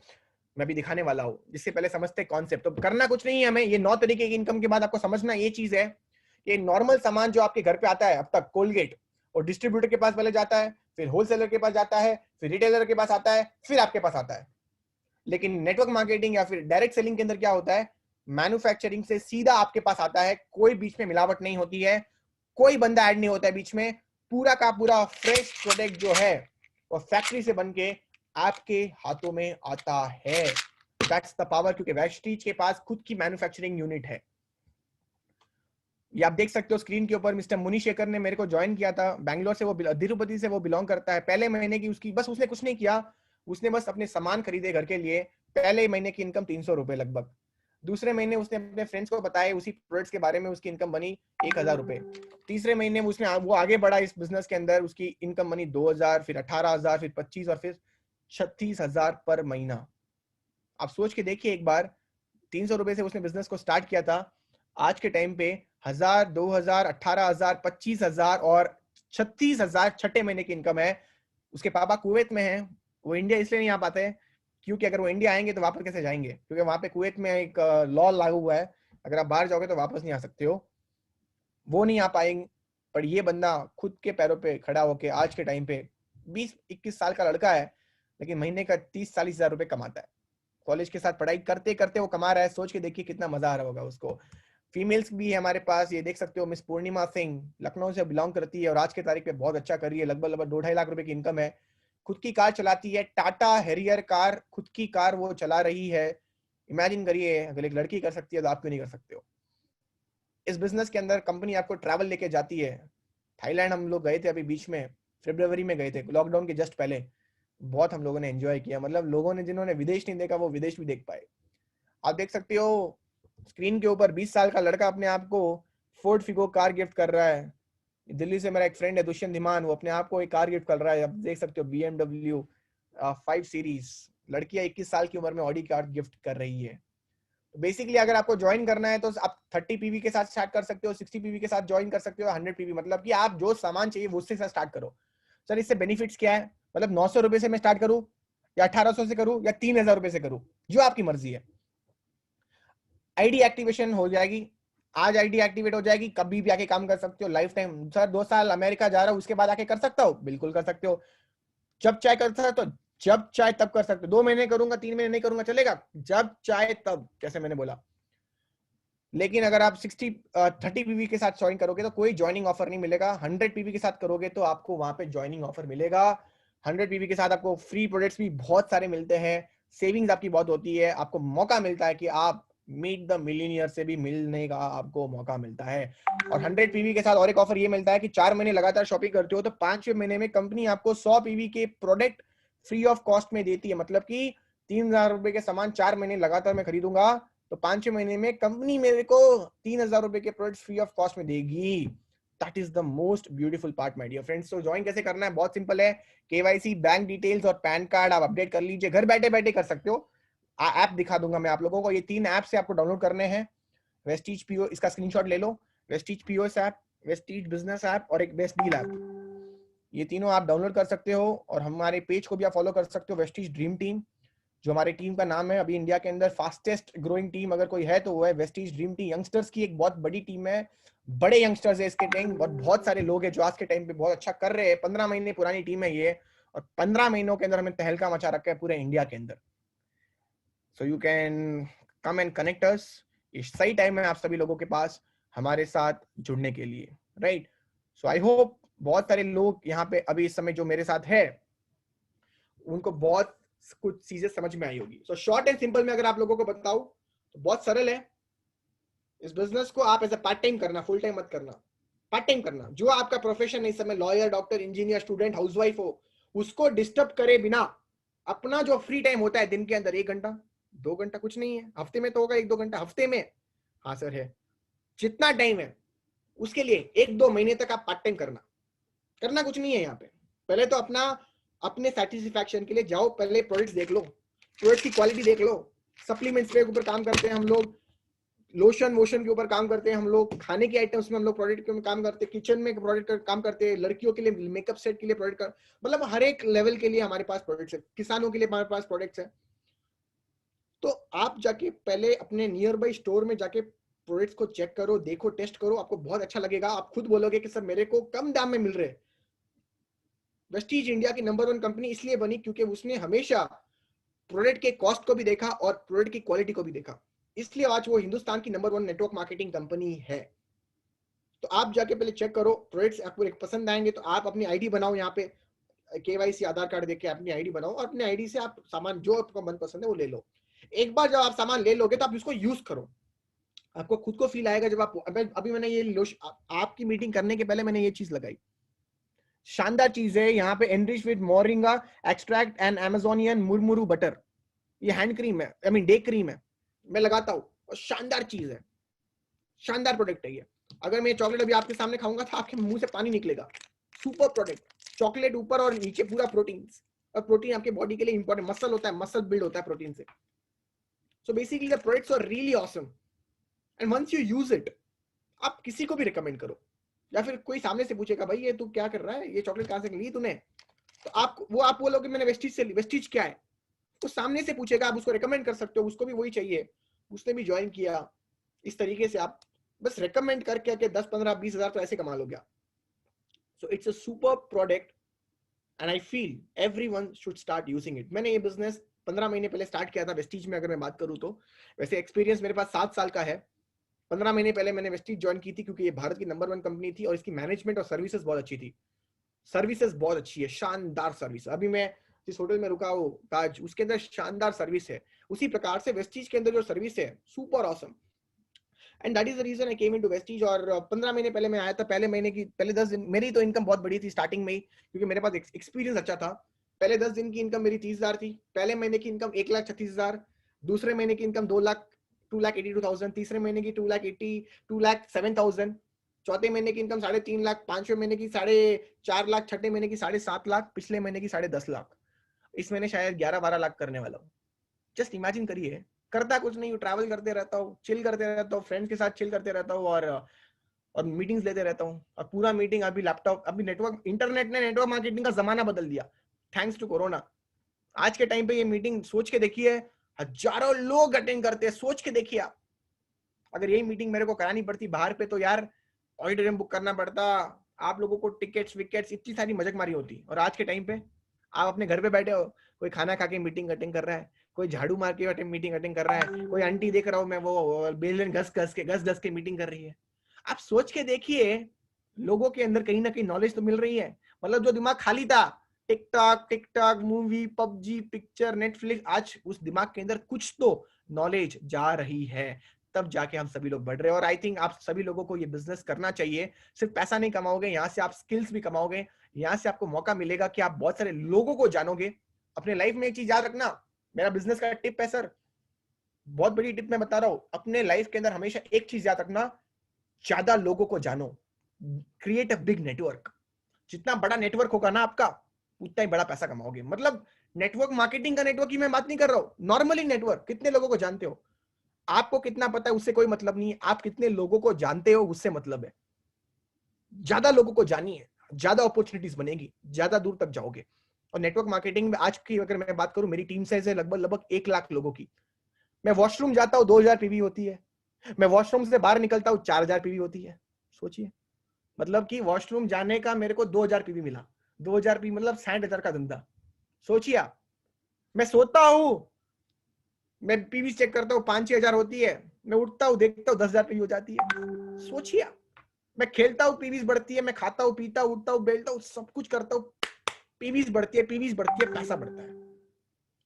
मैं भी दिखाने वाला हूं। जिससे पहले समझते कॉन्सेप्ट, तो करना कुछ नहीं है हमें। ये 9 तरीके की इनकम के बाद आपको समझना ये चीज है कि नॉर्मल सामान जो आपके घर पे आता है अब तक, कोलगेट, और डिस्ट्रीब्यूटर के पास पहले जाता है, फिर होलसेलर के पास जाता है, फिर रिटेलर के पास आता है, फिर आपके पास आता है। लेकिन नेटवर्क मार्केटिंग या फिर डायरेक्ट सेलिंग के अंदर क्या होता है, मैन्युफैक्चरिंग से सीधा आपके पास आता है, कोई बीच में मिलावट नहीं होती है, कोई बंदा ऐड नहीं होता है बीच में, पूरा का पूरा फ्रेश प्रोडक्ट जो है वो फैक्ट्री से बनके आपके हाथों में आता है। दैट्स द पावर, क्योंकि वेस्टीज के पास खुद की मैन्युफैक्चरिंग यूनिट है। ये आप देख सकते हो स्क्रीन के ऊपर, मिस्टर मुनी शेखर ने मेरे को ज्वाइन किया था बैंगलोर से, वो तिरुपति से वो बिलोंग करता है। पहले महीने की उसकी बस, उसने कुछ नहीं किया, उसने बस अपने सामान खरीदे घर के लिए। पहले महीने की इनकम 300 रुपए लगभग। दूसरे महीने उसने अपने फ्रेंड्स को बताया उसी प्रोडक्ट्स के बारे में, उसकी इनकम बनी 1000 रुपए। तीसरे महीने में उसने वो आगे बढ़ा इस बिजनेस के अंदर, उसकी इनकम बनी 2000, फिर 18000, फिर 25 और फिर 36000 पर महीना। आप सोच के देखिए एक बार, 300 रुपए से उसने बिजनेस को स्टार्ट किया था, आज के टाइम पे 1000, 2000, 18000, 25000 और 36000 छठे महीने की इनकम है। उसके पापा कुवैत में हैं, वो इंडिया इसलिए नहीं आ पाते क्योंकि अगर वो इंडिया आएंगे तो वापस कैसे जाएंगे, क्योंकि वहां पे कुवैत में एक लॉ लागू हुआ है, अगर आप बाहर जाओगे तो वापस नहीं आ सकते हो, वो नहीं आ पाएंगे। पर ये बंदा खुद के पैरों पे खड़ा होके आज के टाइम पे 20-21 साल का लड़का है, लेकिन महीने का 30-40 हजार रुपए कमाता है। कॉलेज के साथ पढ़ाई करते करते वो कमा रहा है। सोच के देखिए कितना मजा आ रहा होगा उसको। फीमेल्स भी है हमारे पास, ये देख सकते हो मिस पूर्णिमा सिंह लखनऊ से बिलोंग करती है और आज के तारीख पे बहुत अच्छा कर रही है, लगभग 2-2.5 लाख रुपए की इनकम है। खुद की कार चलाती है, टाटा हैरियर कार, खुद की कार वो चला रही है। इमेजिन करिए अगर एक लड़की कर सकती है तो आप क्यों नहीं कर सकते हो। इस बिजनेस के अंदर कंपनी आपको ट्रैवल लेके जाती है। थाईलैंड हम लोग गए थे अभी बीच में, फरवरी में गए थे, लॉकडाउन के जस्ट पहले। बहुत हम लोगों ने एंजॉय किया, मतलब लोगों ने जिन्होंने विदेश नहीं देखा वो विदेश भी देख पाए। आप देख सकते हो स्क्रीन के ऊपर 20 साल का लड़का अपने आप को फोर्ड फिगो कार गिफ्ट कर रहा है। दिल्ली से मेरा एक फ्रेंड है दुष्यंत धीमान, वो अपने आप को एक कार गिफ्ट कर रहा है। आप देख सकते हो BMW 5 सीरीज, लड़कियां 21 साल की उम्र में ऑडी कार गिफ्ट कर रही है। बेसिकली अगर आपको ज्वाइन करना है तो आप 30 PV के साथ स्टार्ट कर सकते हो, 60 PV के साथ ज्वाइन कर सकते हो, 100 PV, मतलब कि आप जो सामान चाहिए वो उससे स्टार्ट करो। सर इससे बेनिफिट्स क्या है, मतलब 900 रुपए से मैं स्टार्ट करूं या 1800 से करूं या 3000 रुपए से करूं, जो आपकी मर्जी है। आईडी एक्टिवेशन हो जाएगी, आज आईडी एक्टिवेट हो जाएगी, कभी भी आके काम कर सकते हो लाइफ टाइम। सर 2 साल अमेरिका जा रहा हूं उसके बाद आके कर सकता हो, बिल्कुल कर सकते हो। जब चाहे कर सकते हो, जब चाहे तब कर सकते हो। 2 महीने करूंगा 3 महीने नहीं करूंगा चलेगा, जब चाहे तब, जैसे मैंने बोला। लेकिन अगर आप 30 PV के साथ ज्वाइन करोगे तो कोई ज्वाइनिंग ऑफर नहीं मिलेगा। 100 PV के साथ करोगे तो आपको वहां पे ज्वाइनिंग ऑफर मिलेगा। 100 PV के साथ आपको फ्री प्रोडक्ट्स भी बहुत सारे मिलते हैं, सेविंग्स आपकी बहुत होती है, आपको मौका मिलता है कि आप मीट द मिलियनियर से भी मिलने का आपको मौका मिलता है। और 100 PV के साथ और एक ऑफर ये मिलता है कि 4 महीने लगातार शॉपिंग करते हो तो 5वें महीने में कंपनी आपको 100 PV के प्रोडक्ट फ्री ऑफ कॉस्ट में देती है। मतलब कि 3000 रुपए के सामान 4 महीने लगातार मैं खरीदूंगा तो 5 महीने में कंपनी मेरे को 3000 रुपए के प्रोडक्ट्स फ्री ऑफ कॉस्ट में देगी। That is the most beautiful part my dear friends. तो ज्वाइन कैसे करना है, बहुत सिंपल है। KYC, बैंक डिटेल्स और पैन कार्ड आप अपडेट कर लीजिए, घर बैठे बैठे कर सकते हो। ऐप दिखा दूंगा मैं आप लोगों को, ये 3 ऐप से आपको डाउनलोड करने हैं। वेस्टीज पीओ, इसका स्क्रीनशॉट ले लो, Vestige POS app, Vestige business app और एक वेस्ट डील ऐप, ये तीनों आप डाउनलोड कर सकते हो। और हमारे पेज को भी आप फॉलो कर सकते हो, वेस्टीज ड्रीम टीम, जो हमारी टीम का नाम है। अभी इंडिया के अंदर फास्टेस्ट ग्रोइंग टीम अगर कोई है तो वो है वेस्टीज ड्रीम टीम। यंगस्टर्स की एक बहुत बड़ी टीम है, बड़े यंगस्टर्स है इसके टाइम, बहुत सारे लोग हैं जो आज के टाइम पे बहुत अच्छा कर रहे हैं। 15 महीने पुरानी टीम है ये, और 15 महीनों के अंदर हमें तहलका मचा रखा है पूरे इंडिया के अंदर। So you can come and connect अस। ये सही टाइम है आप सभी लोगों के पास हमारे साथ जुड़ने के लिए, राइट। सो आई होप बहुत सारे लोग यहाँ पे अभी इस समय जो मेरे साथ है उनको बहुत कुछ चीजें समझ में आई होगी। सो शॉर्ट एंड सिंपल में अगर आप लोगों को बताऊं तो बहुत सरल है। इस बिजनेस को आप एज अ पार्ट टाइम करना, फुल टाइम मत करना, पार्ट टाइम करना। जो आपका प्रोफेशन है इस समय, lawyer, doctor, engineer, student, housewife हो, उसको डिस्टर्ब करे बिना अपना जो फ्री टाइम होता है दिन के अंदर 1 घंटा 2 घंटा, कुछ नहीं है, हफ्ते में तो होगा 1-2 घंटा हफ्ते में, हाँ सर है, जितना टाइम है उसके लिए 1-2 महीने तक आप पार्ट टाइम करना कुछ नहीं है यहाँ पे। पहले तो अपने सेटिस्फैक्शन के लिए जाओ, पहले प्रोडक्ट्स देख लो, प्रोडक्ट की क्वालिटी देख लो। सप्लीमेंट्स के ऊपर काम करते हैं हम लोग, लोशन वोशन के ऊपर काम करते हैं हम लोग, खाने के आइटम्स में हम लोग प्रोडक्ट के काम करते हैं, किचन में प्रोडक्ट का काम करते हैं, लड़कियों के लिए मेकअप सेट के लिए प्रोडक्ट का, मतलब हर एक लेवल के लिए हमारे पास प्रोडक्ट्स है, किसानों के लिए हमारे पास प्रोडक्ट्स है। तो आप जाके पहले अपने नियर बाई स्टोर में जाके प्रोडक्ट्स को चेक करो, देखो, टेस्ट करो, आपको बहुत अच्छा लगेगा। आप खुद बोलोगे कि सर मेरे को कम दाम में मिल रहे। वेस्टीज इंडिया की नंबर 1 कंपनी इसलिए बनी क्योंकि उसने हमेशा प्रोडक्ट के कॉस्ट को भी देखा और प्रोडक्ट की क्वालिटी को भी देखा, इसलिए आज वो हिंदुस्तान की नंबर 1 नेटवर्क मार्केटिंग कंपनी है। तो आप जाके पहले चेक करो, प्रोडक्ट्स आपको पसंद आएंगे तो आप अपनी आईडी बनाओ, यहाँ पे केवाईसी आधार कार्ड देके अपनी आईडी बनाओ और अपनी आईडी से आप सामान जो आपको मन पसंद है वो ले लो। एक बार जब आप सामान ले लोगे तो आप उसको यूज करो, आपको खुद को फील आएगा। जब आप अभी मैंने ये आपकी मीटिंग करने के पहले मैंने ये चीज लगाई, शानदार चीज है। यहाँ पे enrich with moringa extract and Amazonian murumuru butter, ये हैंड क्रीम है, आई मीन डे क्रीम है, मैं लगाता हूँ और शानदार चीज है, शानदार प्रोडक्ट है ये। अगर मैं चॉकलेट अभी आपके सामने खाऊंगा तो आपके मुंह से पानी निकलेगा। सुपर प्रोडक्ट, चॉकलेट ऊपर और नीचे पूरा प्रोटीन, और प्रोटीन आपके बॉडी के लिए इंपॉर्टेंट, मसल होता है, मसल बिल्ड होता है प्रोटीन से। So basically the products are really awesome and once you use it, आप किसी को भी रिकमेंड करो, या फिर कोई सामने से पूछेगा भाई ये तू क्या कर रहा है, ये चॉकलेट कहां से ली तूने, तो आप बोलोगे मैंने वेस्टीज से ली। वेस्टीज क्या है, तो सामने से पूछेगा, आप उसको रिकमेंड कर सकते हो, उसको भी वही चाहिए, उसने भी ज्वाइन किया। इस तरीके से आप बस रिकमेंड करके 10, 15, 20 हजार तो ऐसे कमा लोगे। So it's a super product and I feel everyone should start using it. मैंने ये बिजनेस 15 महीने पहले स्टार्ट किया था वेस्टीज में, अगर मैं बात करूं तो। वैसे एक्सपीरियंस मेरे पास 7 साल का है। 15 महीने पहले मैंने वेस्टीज ज्वाइन की थी क्योंकि ये भारत की नंबर 1 कंपनी थी और इसकी मैनेजमेंट और सर्विसेज बहुत अच्छी थी। सर्विसेज बहुत अच्छी है, शानदार सर्विस। अभी मैं जिस होटल में रुका हूँ ताज, उसके अंदर शानदार सर्विस है। उसी प्रकार से वेस्टीज के अंदर जो सर्विस है super awesome, and that is the reason I came into Vestige. और 15 महीने पहले मैं आया था, पहले 10 दिन मेरी तो इनकम बहुत बड़ी थी स्टार्टिंग में ही, क्योंकि मेरे पास एक्सपीरियंस अच्छा था। पहले 10 दिन की इनकम मेरी 30,000 थी, पहले महीने की इनकम 1,36,000, दूसरे महीने की इनकम 2,82,000, तीसरे महीने की 2,07,000, चौथे महीने की इनकम 3.5 लाख, पांचवें महीने की 4.5 लाख, छठे महीने की 7.5 लाख, पिछले महीने की 10.5 लाख, इस महीने शायद 11-12 लाख करने वाला हूँ। जस्ट इमेजिन करिए, करता कुछ नहीं हूँ, ट्रैवल करते रहता हूँ, चिल करते रहता हूँ, फ्रेंड्स के साथ चिल करते रहता हूँ और मीटिंग्स लेते रहता हूँ। और पूरा मीटिंग अभी लैपटॉप, अभी नेटवर्क, इंटरनेट ने नेटवर्क मार्केटिंग का जमाना बदल दिया, थैंक्स टू कोरोना। आज के टाइम पे ये मीटिंग सोच के देखिए, हजारों लोग अटेंड करते हैं, सोच के देखिए आप। अगर यही मीटिंग मेरे को करानी पड़ती बाहर पे तो यार ऑडिटोरियम बुक करना पड़ता, आप लोगों को टिकट्स विकेट्स, इतनी सारी मजकमारी होती। और आज के टाइम पे आप अपने घर पे बैठे हो, कोई खाना खा के मीटिंग अटेंड कर रहा है, कोई झाड़ू मार के मीटिंग अटेंड कर रहा है, कोई आंटी देख रहा हूं मैं वो बेलन घस घस के मीटिंग कर रही है। आप सोच के देखिए, लोगों के अंदर कहीं ना कहीं नॉलेज तो मिल रही है। मतलब जो दिमाग खाली था, TikTok, movie, PUBG, picture, Netflix, आज उस दिमाग के अंदर कुछ तो नॉलेज जा रही है, तब जाके हम सभी लोग बढ़ रहे हैं। और आई थिंक आप सभी लोगों को ये बिजनेस करना चाहिए। सिर्फ पैसा नहीं कमाओगे, यहाँ से आप स्किल्स भी कमाओगे, यहाँ से आपको मौका मिलेगा कि आप बहुत सारे लोगों को जानोगे। अपने लाइफ में एक चीज याद रखना, मेरा बिजनेस का टिप है सर, बहुत बड़ी टिप मैं बता रहा हूं, अपने लाइफ के अंदर हमेशा एक चीज याद रखना, ज्यादा लोगों को जानो, क्रिएट अ बिग नेटवर्क। जितना बड़ा नेटवर्क होगा ना आपका, उतना ही बड़ा पैसा कमाओगे। मतलब नेटवर्क मार्केटिंग का नेटवर्क की मैं बात नहीं कर रहा हूं, नॉर्मली नेटवर्क, कितने लोगों को जानते हो, आपको कितना पता है उससे कोई मतलब नहीं है, आप कितने लोगों को जानते हो उससे मतलब है। ज्यादा लोगों को जानिए, ज्यादा अपॉर्चुनिटीज बनेगी, ज्यादा दूर तक जाओगे। और नेटवर्क मार्केटिंग में आज की अगर मैं बात करूं, मेरी टीम साइज है लगभग 1 लाख लोगों की। मैं वॉशरूम जाता हूं 2,000 पीवी होती है, मैं वॉशरूम से बाहर निकलता हूं 4,000 पीवी होती है। सोचिए, मतलब कि वॉशरूम जाने का मेरे को 2,000 पीवी मिला। 2,000 पीवी मतलब 60,000 का धंधा। सोचिए आप, मैं सोता हूं, मैं पीवी चेक करता हूं 5-6 हजार होती है, मैं उठता हूं देखता हूं 10,000 पीवी हो जाती है। सोचिए आप, मैं खेलता हूं पीवीज बढ़ती है, मैं खाता हूं, पीता हूं, उठता हूं, बेलता हूं, सब कुछ करता हूं, पीवीज बढ़ती है, पैसा बढ़ता है।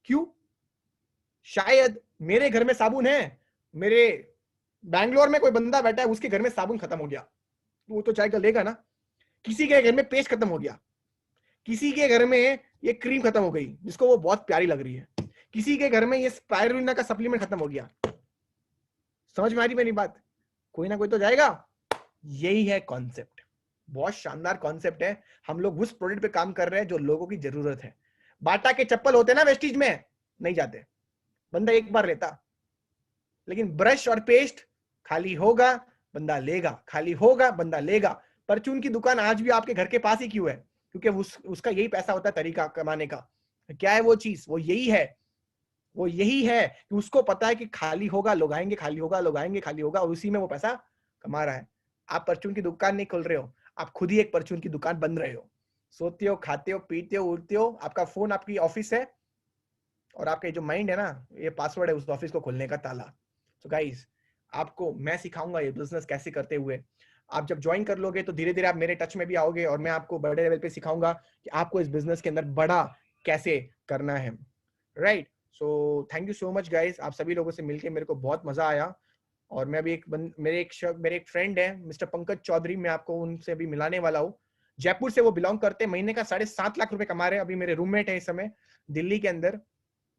क्यों? शायद मेरे घर में साबुन है, मेरे बैंगलोर में कोई बंदा बैठा है, उसके घर में साबुन खत्म हो गया, वो तो चाय का लेगा ना। किसी के घर में पेस्ट खत्म हो गया, किसी के घर में ये क्रीम खत्म हो गई जिसको वो बहुत प्यारी लग रही है, किसी के घर में ये स्पाइरुलिना का सप्लीमेंट खत्म हो गया। समझ में आ रही मेरी बात? कोई ना कोई तो जाएगा। यही है कॉन्सेप्ट, बहुत शानदार कॉन्सेप्ट है। हम लोग उस प्रोडक्ट पे काम कर रहे हैं जो लोगों की जरूरत है। बाटा के चप्पल होते ना वेस्टीज में, नहीं जाते, बंदा एक बार लेता, लेकिन ब्रश और पेस्ट खाली होगा बंदा लेगा, खाली होगा बंदा लेगा। परचून की दुकान आज भी आपके घर के पास ही क्यों है? क्योंकि उसका यही पैसा होता है, तरीका कमाने का। क्या है वो चीज? वो यही है कि उसको पता है कि खाली होगा लोग आएंगे, खाली होगा लोग आएंगे, खाली होगा, और उसी में वो पैसा कमा रहा है। आप परचून की दुकान नहीं खोल रहे हो, आप खुद ही एक परचून की दुकान बन रहे हो। सोते हो, खाते हो, पीते हो, उड़ते हो, आपका फोन आपकी ऑफिस है, और आपका जो माइंड है ना, ये पासवर्ड है उस ऑफिस को खोलने का ताला। तो गाइस, आपको मैं सिखाऊंगा ये बिजनेस कैसे करते हुए। आप जब ज्वाइन कर लोगे तो धीरे धीरे आप मेरे टच में भी आओगे और मैं आपको बड़े लेवल पे सिखाऊंगा कि आपको इस बिजनेस के अंदर बड़ा कैसे करना है, right? So thank you so much guys, आप सभी लोगों से मिलके मेरे को बहुत मजा आया। और मैं अभी मेरे एक फ्रेंड है मिस्टर पंकज चौधरी, मैं आपको उनसे भी मिलाने वाला हूँ। जयपुर से वो बिलोंग करते हैं, महीने का 7.5 लाख रुपए कमा रहे हैं, अभी मेरे रूममेट है इस समय दिल्ली के अंदर।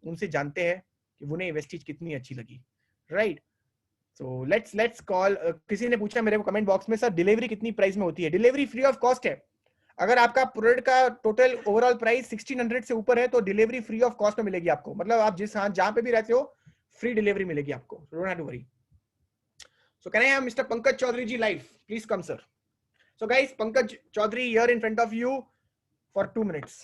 उनसे जानते हैं कि उन्हें इन्वेस्टिज कितनी अच्छी लगी, राइट? So let's call. किसी ने पूछा मेरे को कमेंट बॉक्स में, सर डिलीवरी कितनी प्राइस में होती है? डिलीवरी फ्री ऑफ कॉस्ट है। अगर आपका प्रोडक्ट का टोटल ओवरऑल प्राइस 1600 से ऊपर है तो डिलीवरी फ्री ऑफ कॉस्ट में मिलेगी आपको। मतलब आप जहां पे भी रहते हो फ्री डिलीवरी मिलेगी आपको, don't have to worry. So can I have mister Pankaj Chaudhary ji live? Please come sir. So guys, Pankaj Chaudhary here in front of you for 2 minutes.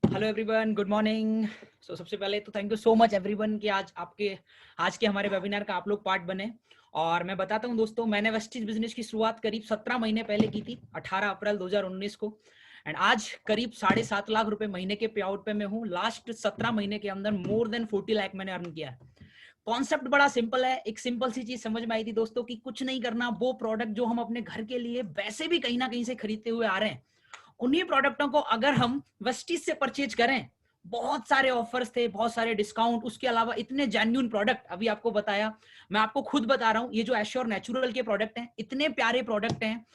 Hello everyone, good morning. So सबसे पहले तो thank you so much everyone कि आज के हमारे webinar का आप लोग पार्ट बने। और मैं बताता हूं दोस्तों, मैंने वेस्टिज बिजनेस की शुरुआत करीब 17 महीने पहले की थी, 18 अप्रैल 2019 को। एंड आज करीब 7.5 लाख रुपए महीने के पे आउट पे मैं हूँ। लास्ट 17 महीने के अंदर मोर देन 40 लाख मैंने अर्न किया है। कॉन्सेप्ट बड़ा सिंपल है। एक सिंपल सी चीज समझ में आई थी दोस्तों कि कुछ नहीं करना, वो प्रोडक्ट जो हम अपने घर के लिए वैसे भी कहीं ना कहीं से खरीदते हुए आ रहे हैं, उन्हीं प्रोडक्टों को अगर हम वेस्टिज से परचेज करें, बहुत सारे ऑफर्स थे, बहुत सारे डिस्काउंट, उसके अलावा इतने जेन्युइन प्रोडक्ट अभी आपको बताया। मैं आपको खुद बता रहा हूं, ये जो एश्योर नेचुरल के प्रोडक्ट हैं, इतने प्यारे प्रोडक्ट हैं,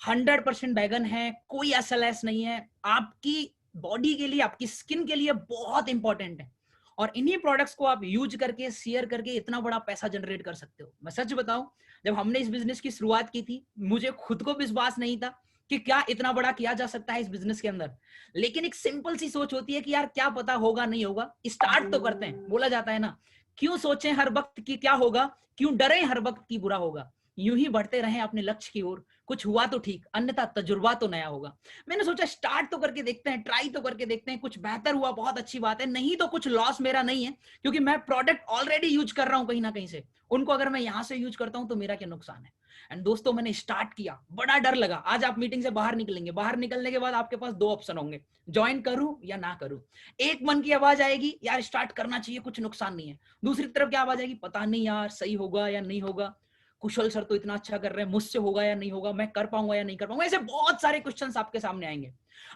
100% बैगन है, कोई SLS नहीं है, आपकी बॉडी के लिए, आपकी स्किन के लिए बहुत इंपॉर्टेंट है। और इन्हीं प्रोडक्ट्स को आप यूज करके, शेयर करके इतना बड़ा पैसा जनरेट कर सकते हो। मैं सच बताऊं, जब हमने इस बिजनेस की शुरुआत की थी, मुझे खुद को विश्वास नहीं था कि क्या इतना बड़ा किया जा सकता है इस बिजनेस के अंदर। लेकिन एक सिंपल सी सोच होती है कि यार क्या पता होगा नहीं होगा, स्टार्ट तो करते हैं। बोला जाता है ना, क्यों सोचें हर वक्त की क्या होगा, क्यों डरें हर वक्त की बुरा होगा, यूं ही बढ़ते रहें अपने लक्ष्य की ओर। कुछ हुआ तो ठीक, अन्यथा तजुर्बा तो नया होगा। मैंने सोचा स्टार्ट तो करके देखते हैं, ट्राई तो करके देखते हैं, कुछ बेहतर हुआ बहुत अच्छी बात है, नहीं तो कुछ लॉस मेरा नहीं है, क्योंकि मैं प्रोडक्ट ऑलरेडी यूज कर रहा हूं कहीं ना कहीं से। उनको अगर मैं यहां से यूज करता हूं तो मेरा क्या नुकसान है। एंड दोस्तों, मैंने स्टार्ट किया, बड़ा डर लगा। आज आप मीटिंग से बाहर निकलेंगे, बाहर निकलने के बाद आपके पास 2 ऑप्शन होंगे, ज्वाइन करूं या ना करूं। एक मन की आवाज आएगी, यार स्टार्ट करना चाहिए, कुछ नुकसान नहीं है। दूसरी तरफ क्या आवाज आएगी, पता नहीं यार सही होगा या नहीं होगा, कुशल सर तो इतना अच्छा कर रहे हैं, मुझसे होगा या नहीं होगा, मैं कर पाऊंगा या नहीं कर पाऊंगा। ऐसे बहुत सारे क्वेश्चंस आपके सामने आएंगे।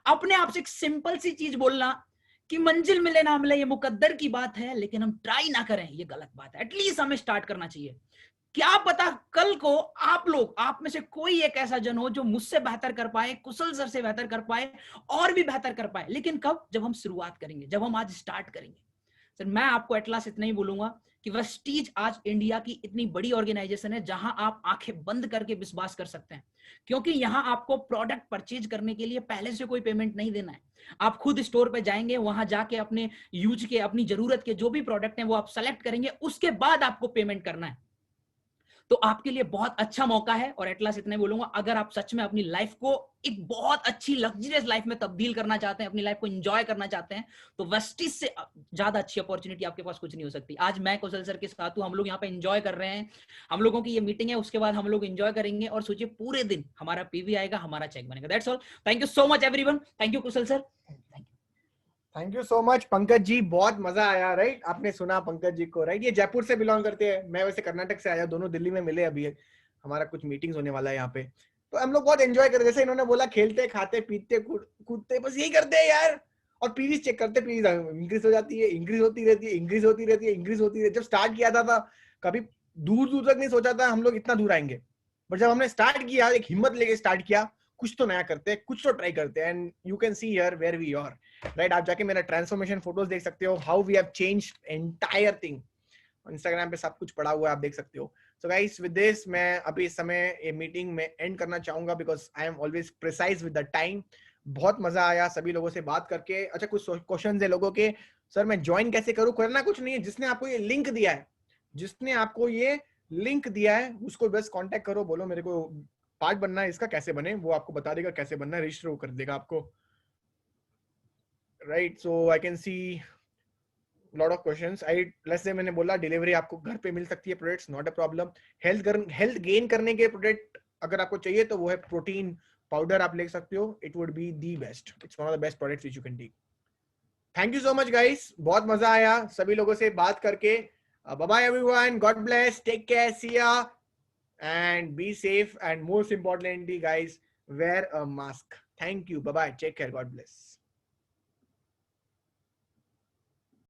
अपने आप से एक सिंपल सी चीज बोलना कि मंजिल मिले ना मिले ये मुकद्दर की बात है, लेकिन हम ट्राई ना करें ये गलत बात है। एटलीस्ट हमें स्टार्ट करना चाहिए। क्या पता कल को आप में से कोई एक ऐसा जन हो जो मुझसे बेहतर कर पाए, कुशल सर से बेहतर कर पाए, और भी बेहतर कर पाए। लेकिन कब? जब हम शुरुआत करेंगे, जब हम आज स्टार्ट करेंगे। सर मैं आपको एटलास इतना ही बोलूंगा कि वेस्टीज आज इंडिया की इतनी बड़ी ऑर्गेनाइजेशन है जहां आप आंखें बंद करके विश्वास कर सकते हैं, क्योंकि यहां आपको प्रोडक्ट परचेज करने के लिए पहले से कोई पेमेंट नहीं देना है। आप खुद स्टोर पे जाएंगे, वहां जाके अपने यूज के, अपनी जरूरत के जो भी प्रोडक्ट हैं वो आप सेलेक्ट करेंगे, उसके बाद आपको पेमेंट करना है। तो आपके लिए बहुत अच्छा मौका है। और एटलास इतने बोलूंगा, अगर आप सच में अपनी लाइफ को एक बहुत अच्छी लग्जरियस लाइफ में तब्दील करना चाहते हैं, अपनी लाइफ को एंजॉय करना चाहते हैं, तो वेस्टिज से ज्यादा अच्छी अपॉर्चुनिटी आपके पास कुछ नहीं हो सकती। आज मैं कुशल सर के साथ हूं, हम लोग यहाँ पे एंजॉय कर रहे हैं। हम लोगों की ये मीटिंग है, उसके बाद हम लोग एंजॉय करेंगे, और सोचिए पूरे दिन हमारा पीवी आएगा, हमारा चेक बनेगा। That's all. Thank you so much everyone. Thank you Kushal sir. Thank you so much Pankaj ji, बहुत मजा आया। राइट, आपने सुना पंकज जी को, राइट? ये जयपुर से बिलोंग करते हैं, मैं वैसे कर्नाटक से आया, दोनों दिल्ली में मिले। अभी हमारा कुछ मीटिंग्स होने वाला है यहाँ पे, तो हम लोग बहुत एंजॉय कर रहे हैं। जैसे इन्होंने बोला, खेलते खाते पीते कूदते बस यही करते हैं यार, और पीवी चेक करते, पीवी इंक्रीज हो जाती है, इंक्रीज होती रहती है, इंक्रीज होती रहती है, इंक्रीज होती रहती है। जब स्टार्ट किया था कभी दूर दूर तक नहीं सोचा था हम लोग इतना दूर आएंगे, बट जब हमने स्टार्ट किया, एक हिम्मत लेके स्टार्ट किया, कुछ तो नया करते हैं, कुछ तो ट्राई करते हैं। And you can see here where we are, right? आप जाके मेरा ट्रांसफॉर्मेशन फोटोज देख सकते हो, how we have changed entire thing. Instagram पे सब कुछ पड़ा हुआ है, आप देख सकते हो। सो गाइस, विद दिस मैं अभी इस समय ये मीटिंग में एंड करना चाहूंगा, because I am always precise with the time. बहुत मजा आया सभी लोगों से बात करके। अच्छा, कुछ क्वेश्चंस है लोगों के, सर मैं ज्वाइन कैसे करूं? करना कुछ नहीं है, जिसने आपको ये लिंक दिया है, उसको बस कांटेक्ट करो, बोलो मेरे को पार्ट बनना है इसका, कैसे बने वो आपको बता देगा, कैसे बनना है, रजिस्टर कर देगा आपको, right? So I can see lot of questions. Let's say मैंने बोला डिलीवरी आपको घर पे मिल सकती है, products not a problem. Health gain करने के प्रोडक्ट अगर आपको चाहिए तो वो है प्रोटीन पाउडर, आप ले सकते हो। It would be the best, it's one of the best products which you can take. Thank you so much guys, बहुत मजा आया सभी लोगों से बात करके। Bye bye everyone, God bless, take care, see ya, and be safe, and most importantly guys, wear a mask. Thank you. Bye bye. Take care. God bless.